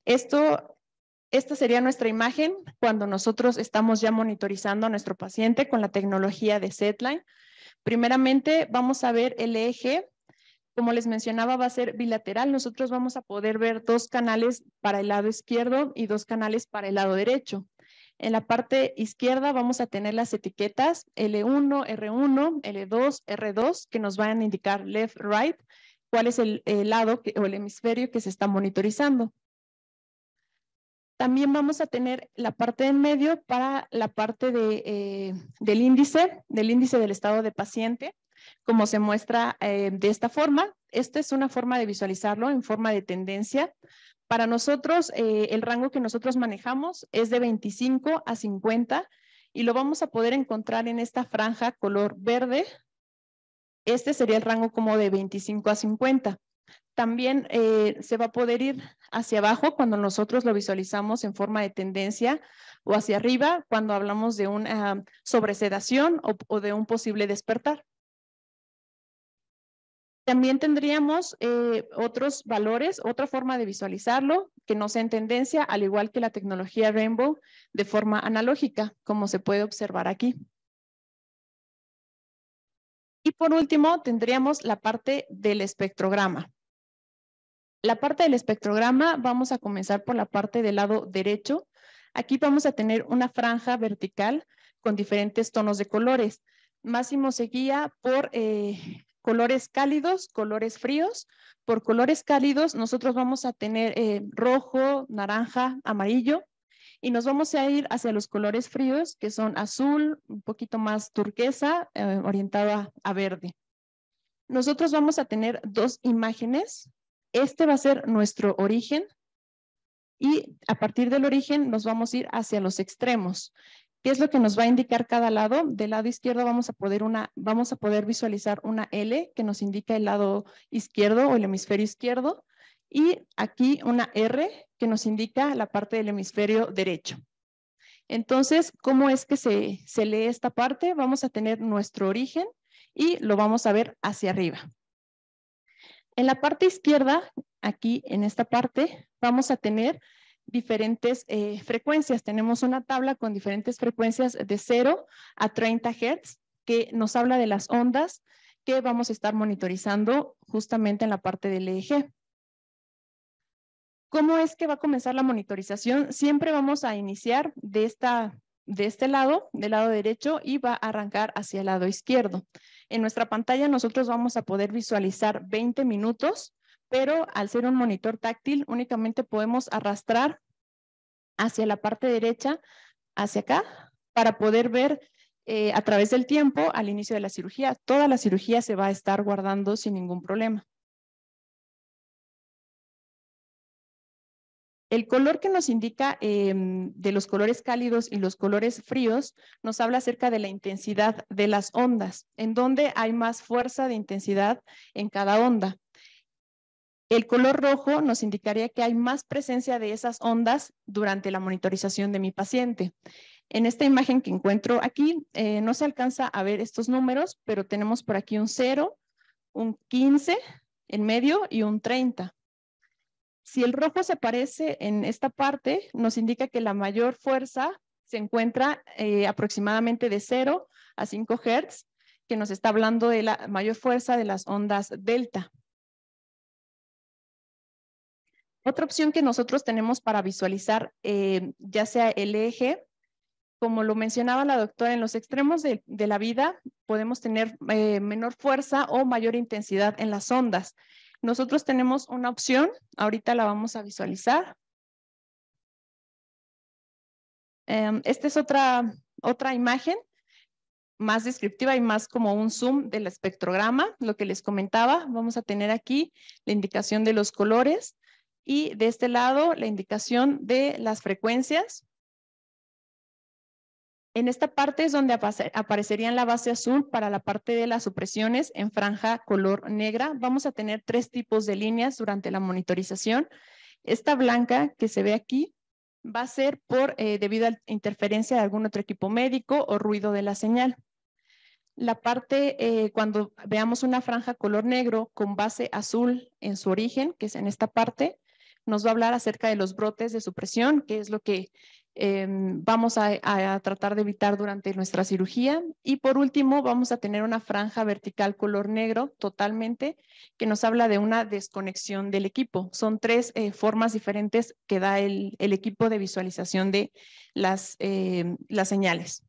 esta sería nuestra imagen cuando nosotros estamos ya monitorizando a nuestro paciente con la tecnología de SetLine. Primeramente, vamos a ver el eje. Como les mencionaba, va a ser bilateral. Nosotros vamos a poder ver 2 canales para el lado izquierdo y 2 canales para el lado derecho. En la parte izquierda vamos a tener las etiquetas L1, R1, L2, R2, que nos van a indicar left, right, cuál es el lado o el hemisferio que se está monitorizando. También vamos a tener la parte en medio para la parte del índice del estado de paciente, como se muestra de esta forma. Esta es una forma de visualizarlo en forma de tendencia. Para nosotros, el rango que nosotros manejamos es de 25 a 50 y lo vamos a poder encontrar en esta franja color verde. Este sería el rango como de 25 a 50. También se va a poder ir hacia abajo cuando nosotros lo visualizamos en forma de tendencia o hacia arriba cuando hablamos de una sobresedación o de un posible despertar. También tendríamos otros valores, otra forma de visualizarlo que no sea en tendencia, al igual que la tecnología Rainbow, de forma analógica, como se puede observar aquí. Y por último, tendríamos la parte del espectrograma. La parte del espectrograma, vamos a comenzar por la parte del lado derecho. Aquí vamos a tener una franja vertical con diferentes tonos de colores. Máximo se guía por colores cálidos, colores fríos. Por colores cálidos, nosotros vamos a tener rojo, naranja, amarillo. Y nos vamos a ir hacia los colores fríos, que son azul, un poquito más turquesa, orientado a verde. Nosotros vamos a tener 2 imágenes. Este va a ser nuestro origen y a partir del origen nos vamos a ir hacia los extremos. ¿Qué es lo que nos va a indicar cada lado? Del lado izquierdo vamos a poder visualizar una L que nos indica el lado izquierdo o el hemisferio izquierdo y aquí una R que nos indica la parte del hemisferio derecho. Entonces, ¿cómo es que se lee esta parte? Vamos a tener nuestro origen y lo vamos a ver hacia arriba. En la parte izquierda, aquí en esta parte, vamos a tener diferentes frecuencias. Tenemos una tabla con diferentes frecuencias de 0 a 30 Hz que nos habla de las ondas que vamos a estar monitorizando justamente en la parte del EEG. ¿Cómo es que va a comenzar la monitorización? Siempre vamos a iniciar de este lado, del lado derecho, y va a arrancar hacia el lado izquierdo. En nuestra pantalla nosotros vamos a poder visualizar 20 minutos, pero al ser un monitor táctil únicamente podemos arrastrar hacia la parte derecha, hacia acá, para poder ver a través del tiempo al inicio de la cirugía. Toda la cirugía se va a estar guardando sin ningún problema. El color que nos indica de los colores cálidos y los colores fríos nos habla acerca de la intensidad de las ondas, en donde hay más fuerza de intensidad en cada onda. El color rojo nos indicaría que hay más presencia de esas ondas durante la monitorización de mi paciente. En esta imagen que encuentro aquí, no se alcanza a ver estos números, pero tenemos por aquí un 0, un 15 en medio y un 30. Si el rojo se aparece en esta parte, nos indica que la mayor fuerza se encuentra aproximadamente de 0 a 5 Hz, que nos está hablando de la mayor fuerza de las ondas delta. Otra opción que nosotros tenemos para visualizar, ya sea el EEG, como lo mencionaba la doctora, en los extremos de la vida podemos tener menor fuerza o mayor intensidad en las ondas. Nosotros tenemos una opción, ahorita la vamos a visualizar. Esta es otra imagen más descriptiva y más como un zoom del espectrograma, lo que les comentaba. Vamos a tener aquí la indicación de los colores y de este lado la indicación de las frecuencias. En esta parte es donde aparecería en la base azul para la parte de las supresiones en franja color negra. Vamos a tener 3 tipos de líneas durante la monitorización. Esta blanca que se ve aquí va a ser debido a interferencia de algún otro equipo médico o ruido de la señal. La parte, cuando veamos una franja color negro con base azul en su origen, que es en esta parte, nos va a hablar acerca de los brotes de supresión, que es lo que vamos a tratar de evitar durante nuestra cirugía. Y por último, vamos a tener una franja vertical color negro totalmente, que nos habla de una desconexión del equipo. Son 3 formas diferentes que da el equipo de visualización de las señales.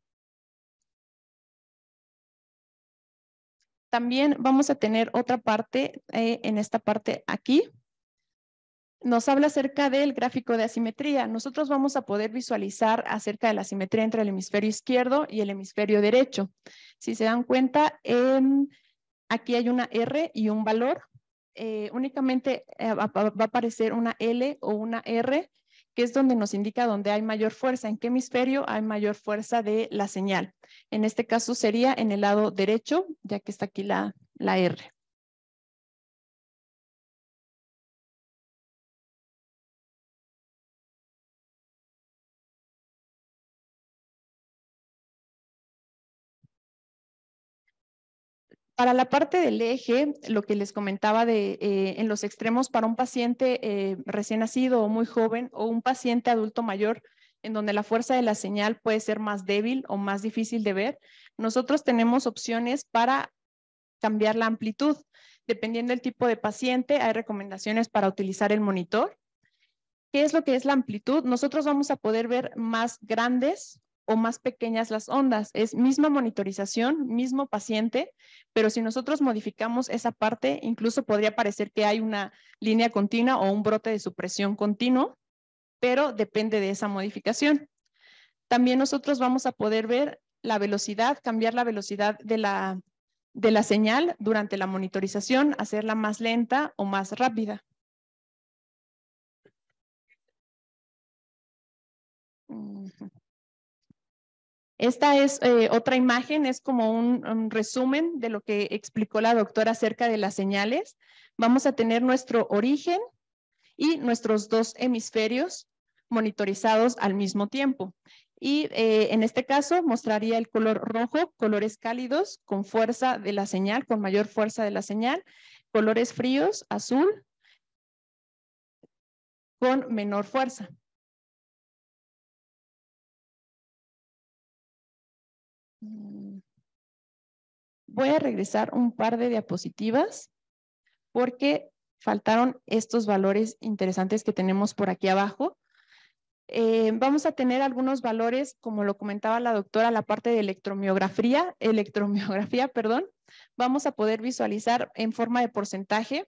También vamos a tener otra parte, en esta parte aquí, nos habla acerca del gráfico de asimetría. Nosotros vamos a poder visualizar acerca de la asimetría entre el hemisferio izquierdo y el hemisferio derecho. Si se dan cuenta, aquí hay una R y un valor. Únicamente va a aparecer una L o una R, que es donde nos indica dónde hay mayor fuerza, en qué hemisferio hay mayor fuerza de la señal. En este caso sería en el lado derecho, ya que está aquí la R. Para la parte del eje, lo que les comentaba en los extremos para un paciente recién nacido o muy joven o un paciente adulto mayor, en donde la fuerza de la señal puede ser más débil o más difícil de ver, nosotros tenemos opciones para cambiar la amplitud. Dependiendo del tipo de paciente, hay recomendaciones para utilizar el monitor. ¿Qué es lo que es la amplitud? Nosotros vamos a poder ver más grandes o más pequeñas las ondas. Es misma monitorización, mismo paciente, pero si nosotros modificamos esa parte, incluso podría parecer que hay una línea continua o un brote de supresión continuo, pero depende de esa modificación. También nosotros vamos a poder ver la velocidad, cambiar la velocidad de la señal durante la monitorización, hacerla más lenta o más rápida. Esta es otra imagen, es como un resumen de lo que explicó la doctora acerca de las señales. Vamos a tener nuestro origen y nuestros 2 hemisferios monitorizados al mismo tiempo. Y en este caso mostraría el color rojo, colores cálidos con fuerza de la señal, con mayor fuerza de la señal, colores fríos, azul, con menor fuerza. Voy a regresar un par de diapositivas porque faltaron estos valores interesantes que tenemos por aquí abajo. Vamos a tener algunos valores, como lo comentaba la doctora, la parte de electromiografía, perdón. Vamos a poder visualizar en forma de porcentaje.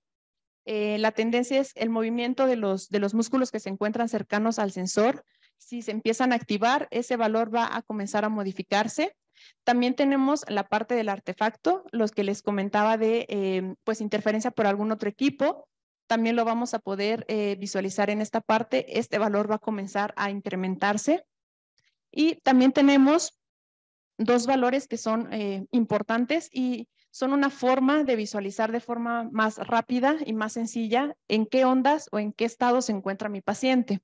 La tendencia es el movimiento de los músculos que se encuentran cercanos al sensor. Si se empiezan a activar, ese valor va a comenzar a modificarse. También tenemos la parte del artefacto, los que les comentaba de pues interferencia por algún otro equipo. También lo vamos a poder visualizar en esta parte. Este valor va a comenzar a incrementarse. Y también tenemos dos valores que son importantes y son una forma de visualizar de forma más rápida y más sencilla en qué ondas o en qué estado se encuentra mi paciente.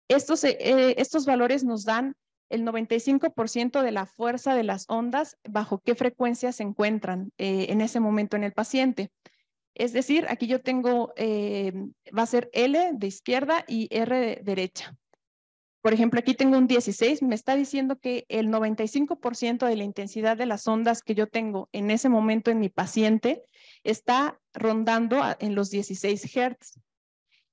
Estos valores nos dan el 95% de la fuerza de las ondas, bajo qué frecuencia se encuentran en ese momento en el paciente. Es decir, aquí yo tengo, va a ser L de izquierda y R de derecha. Por ejemplo, aquí tengo un 16, me está diciendo que el 95% de la intensidad de las ondas que yo tengo en ese momento en mi paciente está rondando en los 16 Hz.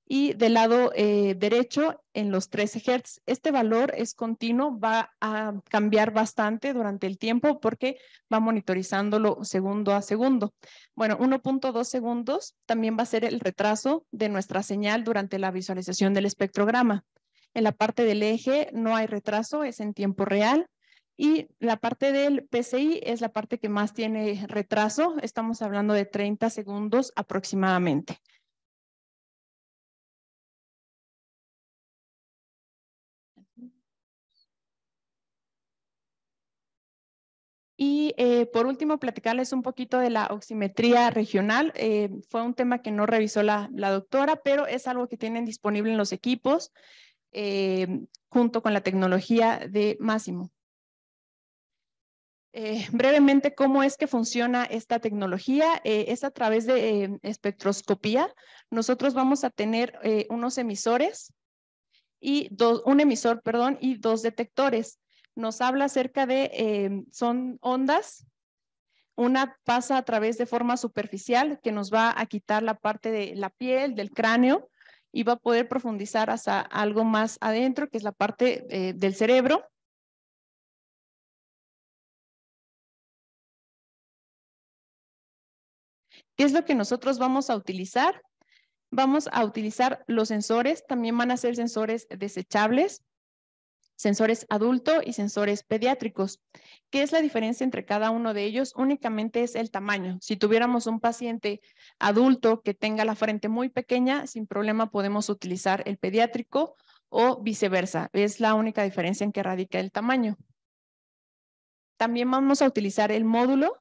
Y del lado derecho en los 13 Hz. Este valor es continuo, va a cambiar bastante durante el tiempo porque va monitorizándolo segundo a segundo. Bueno, 1.2 segundos también va a ser el retraso de nuestra señal durante la visualización del espectrograma. En la parte del eje no hay retraso, es en tiempo real. Y la parte del PCI es la parte que más tiene retraso. Estamos hablando de 30 segundos aproximadamente. Y por último, platicarles un poquito de la oximetría regional. Fue un tema que no revisó la doctora, pero es algo que tienen disponible en los equipos junto con la tecnología de Masimo. Brevemente, ¿cómo es que funciona esta tecnología? Es a través de espectroscopía. Nosotros vamos a tener unos emisores y un emisor, perdón, y dos detectores. Nos habla acerca de, son ondas. Una pasa a través de forma superficial que nos va a quitar la parte de la piel, del cráneo, y va a poder profundizar hasta algo más adentro, que es la parte del cerebro. ¿Qué es lo que nosotros vamos a utilizar? Vamos a utilizar los sensores, también van a ser sensores desechables, sensores adulto y sensores pediátricos. ¿Qué es la diferencia entre cada uno de ellos? Únicamente es el tamaño. Si tuviéramos un paciente adulto que tenga la frente muy pequeña, sin problema podemos utilizar el pediátrico o viceversa. Es la única diferencia en que radica el tamaño. También vamos a utilizar el módulo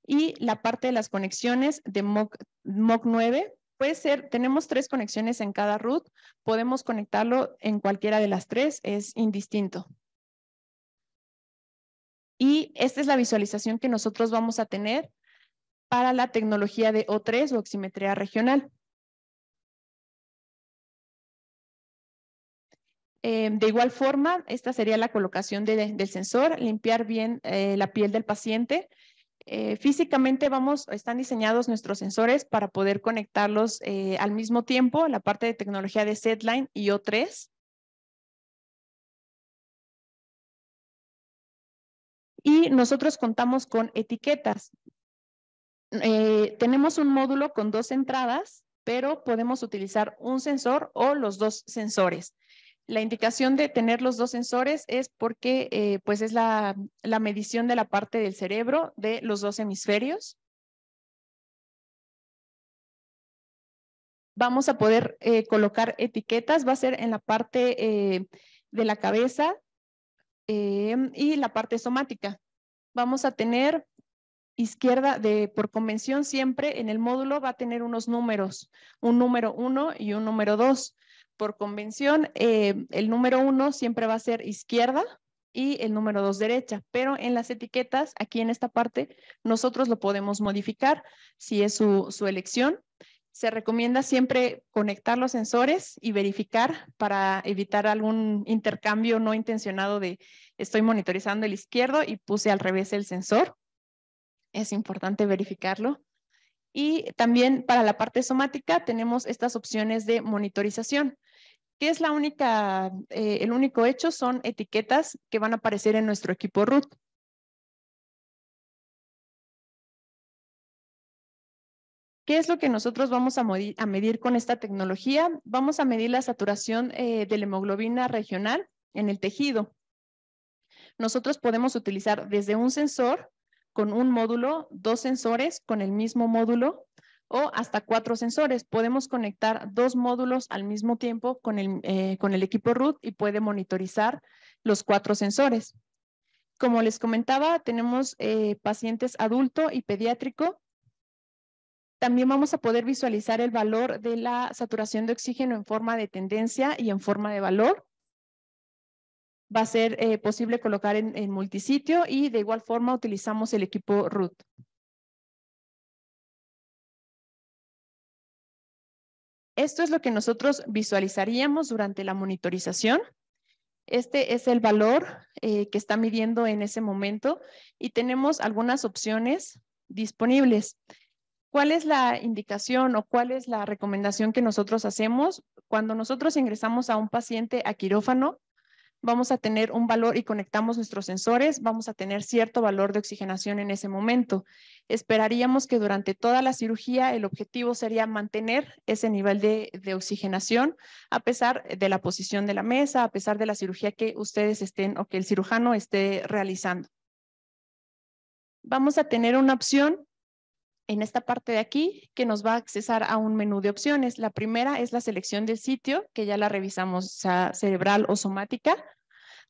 y la parte de las conexiones de MOC9. Puede ser, tenemos 3 conexiones en cada root, podemos conectarlo en cualquiera de las 3, es indistinto. Y esta es la visualización que nosotros vamos a tener para la tecnología de O3 o oximetría regional. De igual forma, esta sería la colocación del sensor, limpiar bien la piel del paciente. Físicamente están diseñados nuestros sensores para poder conectarlos al mismo tiempo, la parte de tecnología de SedLine y O3. Y nosotros contamos con etiquetas. Tenemos un módulo con 2 entradas, pero podemos utilizar un sensor o los 2 sensores. La indicación de tener los 2 sensores es porque pues es la medición de la parte del cerebro de los 2 hemisferios. Vamos a poder colocar etiquetas, va a ser en la parte de la cabeza y la parte somática. Vamos a tener izquierda, por convención siempre en el módulo va a tener unos números, un número 1 y un número 2. Por convención, el número 1 siempre va a ser izquierda y el número 2 derecha, pero en las etiquetas, aquí en esta parte, nosotros lo podemos modificar si es su elección. Se recomienda siempre conectar los sensores y verificar para evitar algún intercambio no intencionado de estoy monitorizando el izquierdo y puse al revés el sensor. Es importante verificarlo. Y también para la parte somática tenemos estas opciones de monitorización. ¿Qué es el único hecho? Son etiquetas que van a aparecer en nuestro equipo root. ¿Qué es lo que nosotros vamos a medir con esta tecnología? Vamos a medir la saturación de la hemoglobina regional en el tejido. Nosotros podemos utilizar desde un sensor con un módulo, 2 sensores con el mismo módulo o hasta 4 sensores. Podemos conectar 2 módulos al mismo tiempo con el equipo root y puede monitorizar los 4 sensores. Como les comentaba, tenemos pacientes adulto y pediátrico. También vamos a poder visualizar el valor de la saturación de oxígeno en forma de tendencia y en forma de valor. Va a ser posible colocar en multisitio y de igual forma utilizamos el equipo root. Esto es lo que nosotros visualizaríamos durante la monitorización. Este es el valor que está midiendo en ese momento y tenemos algunas opciones disponibles. ¿Cuál es la indicación o cuál es la recomendación que nosotros hacemos? Cuando nosotros ingresamos a un paciente a quirófano, vamos a tener un valor y conectamos nuestros sensores, vamos a tener cierto valor de oxigenación en ese momento. Esperaríamos que durante toda la cirugía el objetivo sería mantener ese nivel de oxigenación a pesar de la posición de la mesa, a pesar de la cirugía que ustedes estén o que el cirujano esté realizando. Vamos a tener una opción en esta parte de aquí que nos va a accesar a un menú de opciones. La primera es la selección del sitio, que ya la revisamos, sea cerebral o somática.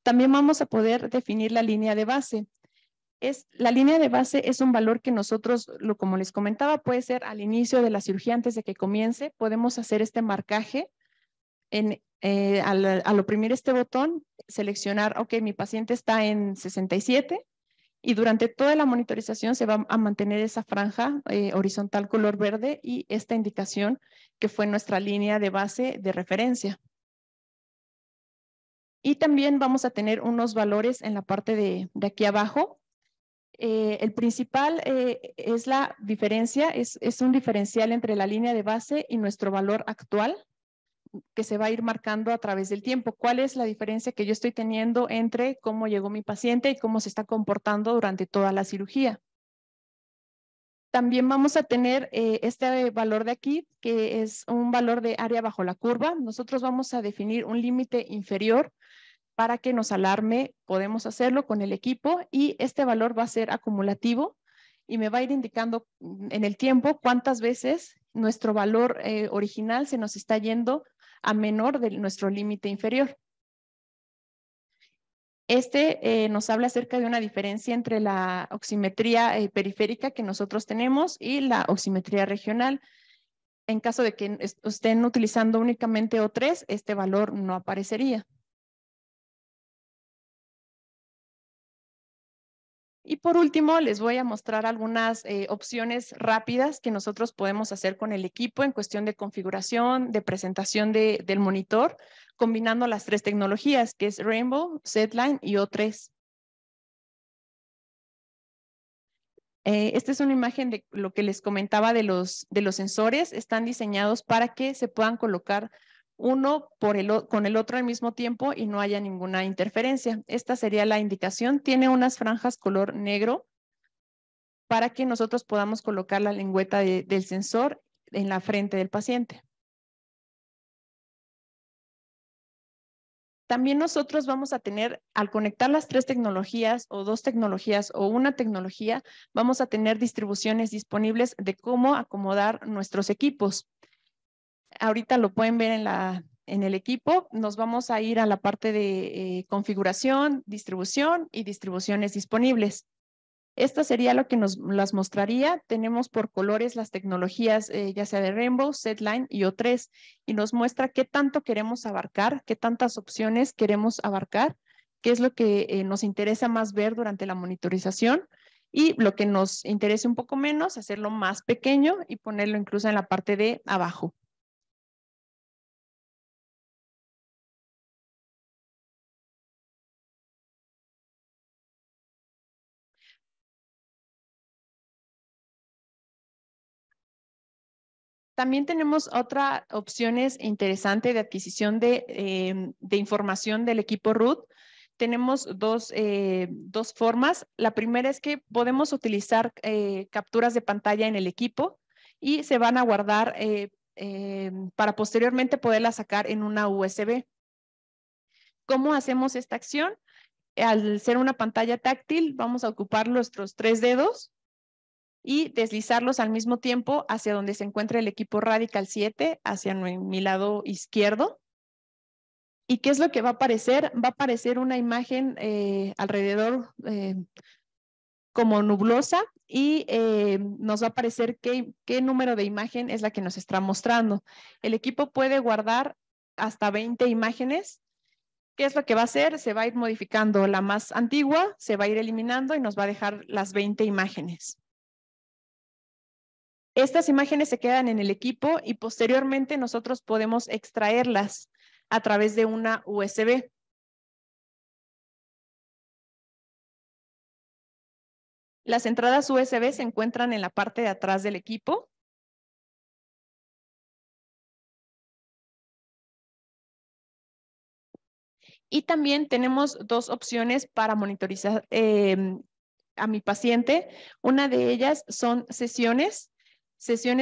También vamos a poder definir la línea de base. La línea de base es un valor que nosotros, como les comentaba, puede ser al inicio de la cirugía, antes de que comience. Podemos hacer este marcaje. Al oprimir este botón, seleccionar, ok, mi paciente está en 67 y durante toda la monitorización se va a mantener esa franja horizontal color verde y esta indicación que fue nuestra línea de base de referencia. Y también vamos a tener unos valores en la parte de aquí abajo. El principal es la diferencia, es un diferencial entre la línea de base y nuestro valor actual que se va a ir marcando a través del tiempo. ¿Cuál es la diferencia que yo estoy teniendo entre cómo llegó mi paciente y cómo se está comportando durante toda la cirugía? También vamos a tener este valor de aquí, que es un valor de área bajo la curva. Nosotros vamos a definir un límite inferior para que nos alarme. Podemos hacerlo con el equipo y este valor va a ser acumulativo y me va a ir indicando en el tiempo cuántas veces nuestro valor original se nos está yendo a menor de nuestro límite inferior. Nos habla acerca de una diferencia entre la oximetría periférica que nosotros tenemos y la oximetría regional. En caso de que estén utilizando únicamente O3, este valor no aparecería. Y por último, les voy a mostrar algunas opciones rápidas que nosotros podemos hacer con el equipo en cuestión de configuración, de presentación del monitor, combinando las 3 tecnologías, que es Rainbow, SedLine y O3. Esta es una imagen de lo que les comentaba de los sensores. Están diseñados para que se puedan colocar uno con el otro al mismo tiempo y no haya ninguna interferencia. Esta sería la indicación. Tiene unas franjas color negro para que nosotros podamos colocar la lengüeta del sensor en la frente del paciente. También nosotros vamos a tener, al conectar las 3 tecnologías o 2 tecnologías o una tecnología, vamos a tener distribuciones disponibles de cómo acomodar nuestros equipos. Ahorita lo pueden ver en el equipo. Nos vamos a ir a la parte de configuración, distribución y distribuciones disponibles. Esta sería lo que nos las mostraría. Tenemos por colores las tecnologías, ya sea de Rainbow, SedLine y O3, y nos muestra qué tanto queremos abarcar, qué tantas opciones queremos abarcar, qué es lo que nos interesa más ver durante la monitorización y lo que nos interese un poco menos, hacerlo más pequeño y ponerlo incluso en la parte de abajo. También tenemos otra opciones interesante de adquisición de información del equipo root. Tenemos dos formas. La primera es que podemos utilizar capturas de pantalla en el equipo y se van a guardar para posteriormente poderlas sacar en una USB. ¿Cómo hacemos esta acción? Al ser una pantalla táctil, vamos a ocupar nuestros 3 dedos y deslizarlos al mismo tiempo hacia donde se encuentra el equipo Radical 7, hacia mi lado izquierdo. ¿Y qué es lo que va a aparecer? Va a aparecer una imagen alrededor como nublosa y nos va a aparecer qué número de imagen es la que nos está mostrando. El equipo puede guardar hasta 20 imágenes. ¿Qué es lo que va a hacer? Se va a ir modificando la más antigua, se va a ir eliminando y nos va a dejar las 20 imágenes. Estas imágenes se quedan en el equipo y posteriormente nosotros podemos extraerlas a través de una USB. Las entradas USB se encuentran en la parte de atrás del equipo. Y también tenemos dos opciones para monitorizar a mi paciente. Una de ellas son sesiones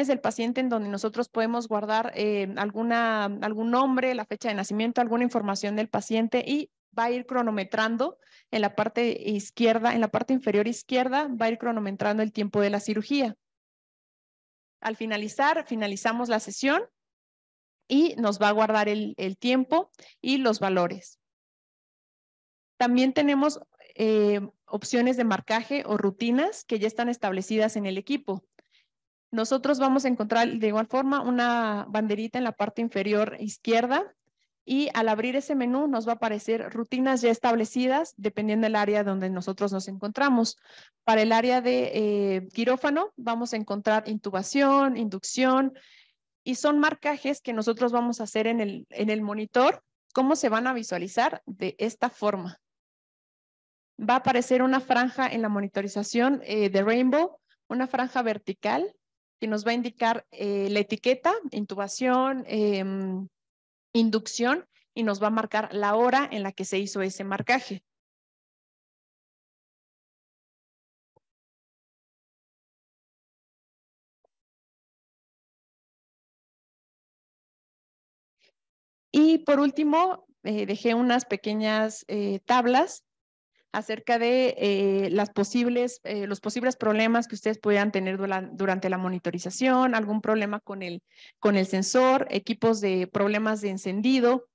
del paciente en donde nosotros podemos guardar algún nombre, la fecha de nacimiento, alguna información del paciente y va a ir cronometrando en la parte izquierda, en la parte inferior izquierda, va a ir cronometrando el tiempo de la cirugía. Al finalizar, finalizamos la sesión y nos va a guardar el tiempo y los valores. También tenemos opciones de marcaje o rutinas que ya están establecidas en el equipo. Nosotros vamos a encontrar de igual forma una banderita en la parte inferior izquierda y al abrir ese menú nos va a aparecer rutinas ya establecidas dependiendo del área donde nosotros nos encontramos. Para el área de quirófano vamos a encontrar intubación, inducción y son marcajes que nosotros vamos a hacer en el monitor. ¿Cómo se van a visualizar? De esta forma. Va a aparecer una franja en la monitorización de Rainbow, una franja vertical que nos va a indicar la etiqueta, intubación, inducción, y nos va a marcar la hora en la que se hizo ese marcaje. Y por último, dejé unas pequeñas tablas acerca de los posibles problemas que ustedes pudieran tener durante la monitorización, algún problema con el sensor, problemas de encendido.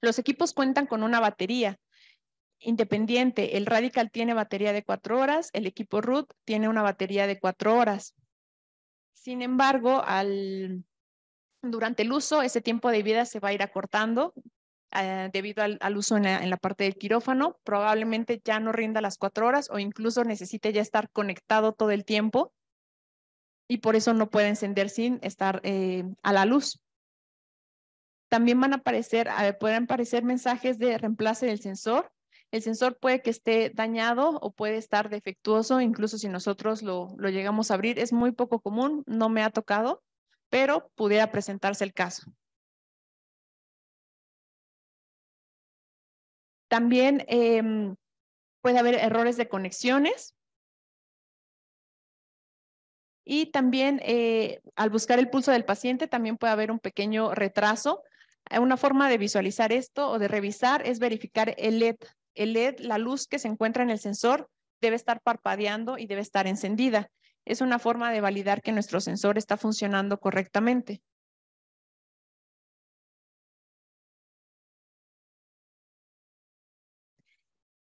Los equipos cuentan con una batería independiente. El Radical tiene batería de 4 horas, el equipo Root tiene una batería de 4 horas. Sin embargo, durante el uso, ese tiempo de vida se va a ir acortando debido al uso en la parte del quirófano. Probablemente ya no rinda las 4 horas o incluso necesite ya estar conectado todo el tiempo y por eso no puede encender sin estar a la luz. También pueden aparecer mensajes de reemplace del sensor. El sensor puede que esté dañado o puede estar defectuoso, incluso si nosotros lo llegamos a abrir. Es muy poco común, no me ha tocado, pero pudiera presentarse el caso. También puede haber errores de conexiones. Y también al buscar el pulso del paciente también puede haber un pequeño retraso. Una forma de visualizar esto o de revisar es verificar el LED. El LED, la luz que se encuentra en el sensor, debe estar parpadeando y debe estar encendida. Es una forma de validar que nuestro sensor está funcionando correctamente.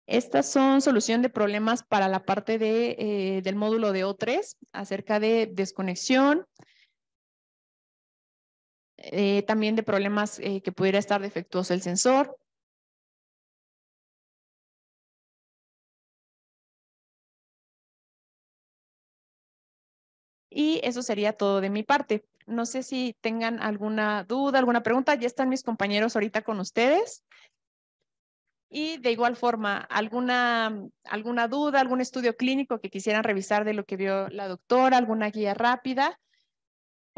Estas son solución de problemas para la parte del módulo de O3 acerca de desconexión, también de problemas que pudiera estar defectuoso el sensor. Y eso sería todo de mi parte. No sé si tengan alguna duda, alguna pregunta. Ya están mis compañeros ahorita con ustedes. Y de igual forma, alguna duda, algún estudio clínico que quisieran revisar de lo que vio la doctora, alguna guía rápida,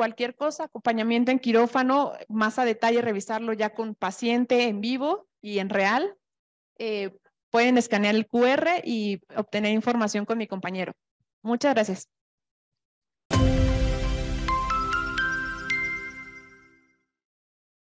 cualquier cosa, acompañamiento en quirófano, más a detalle, revisarlo ya con paciente en vivo y en real. Pueden escanear el QR y obtener información con mi compañero. Muchas gracias.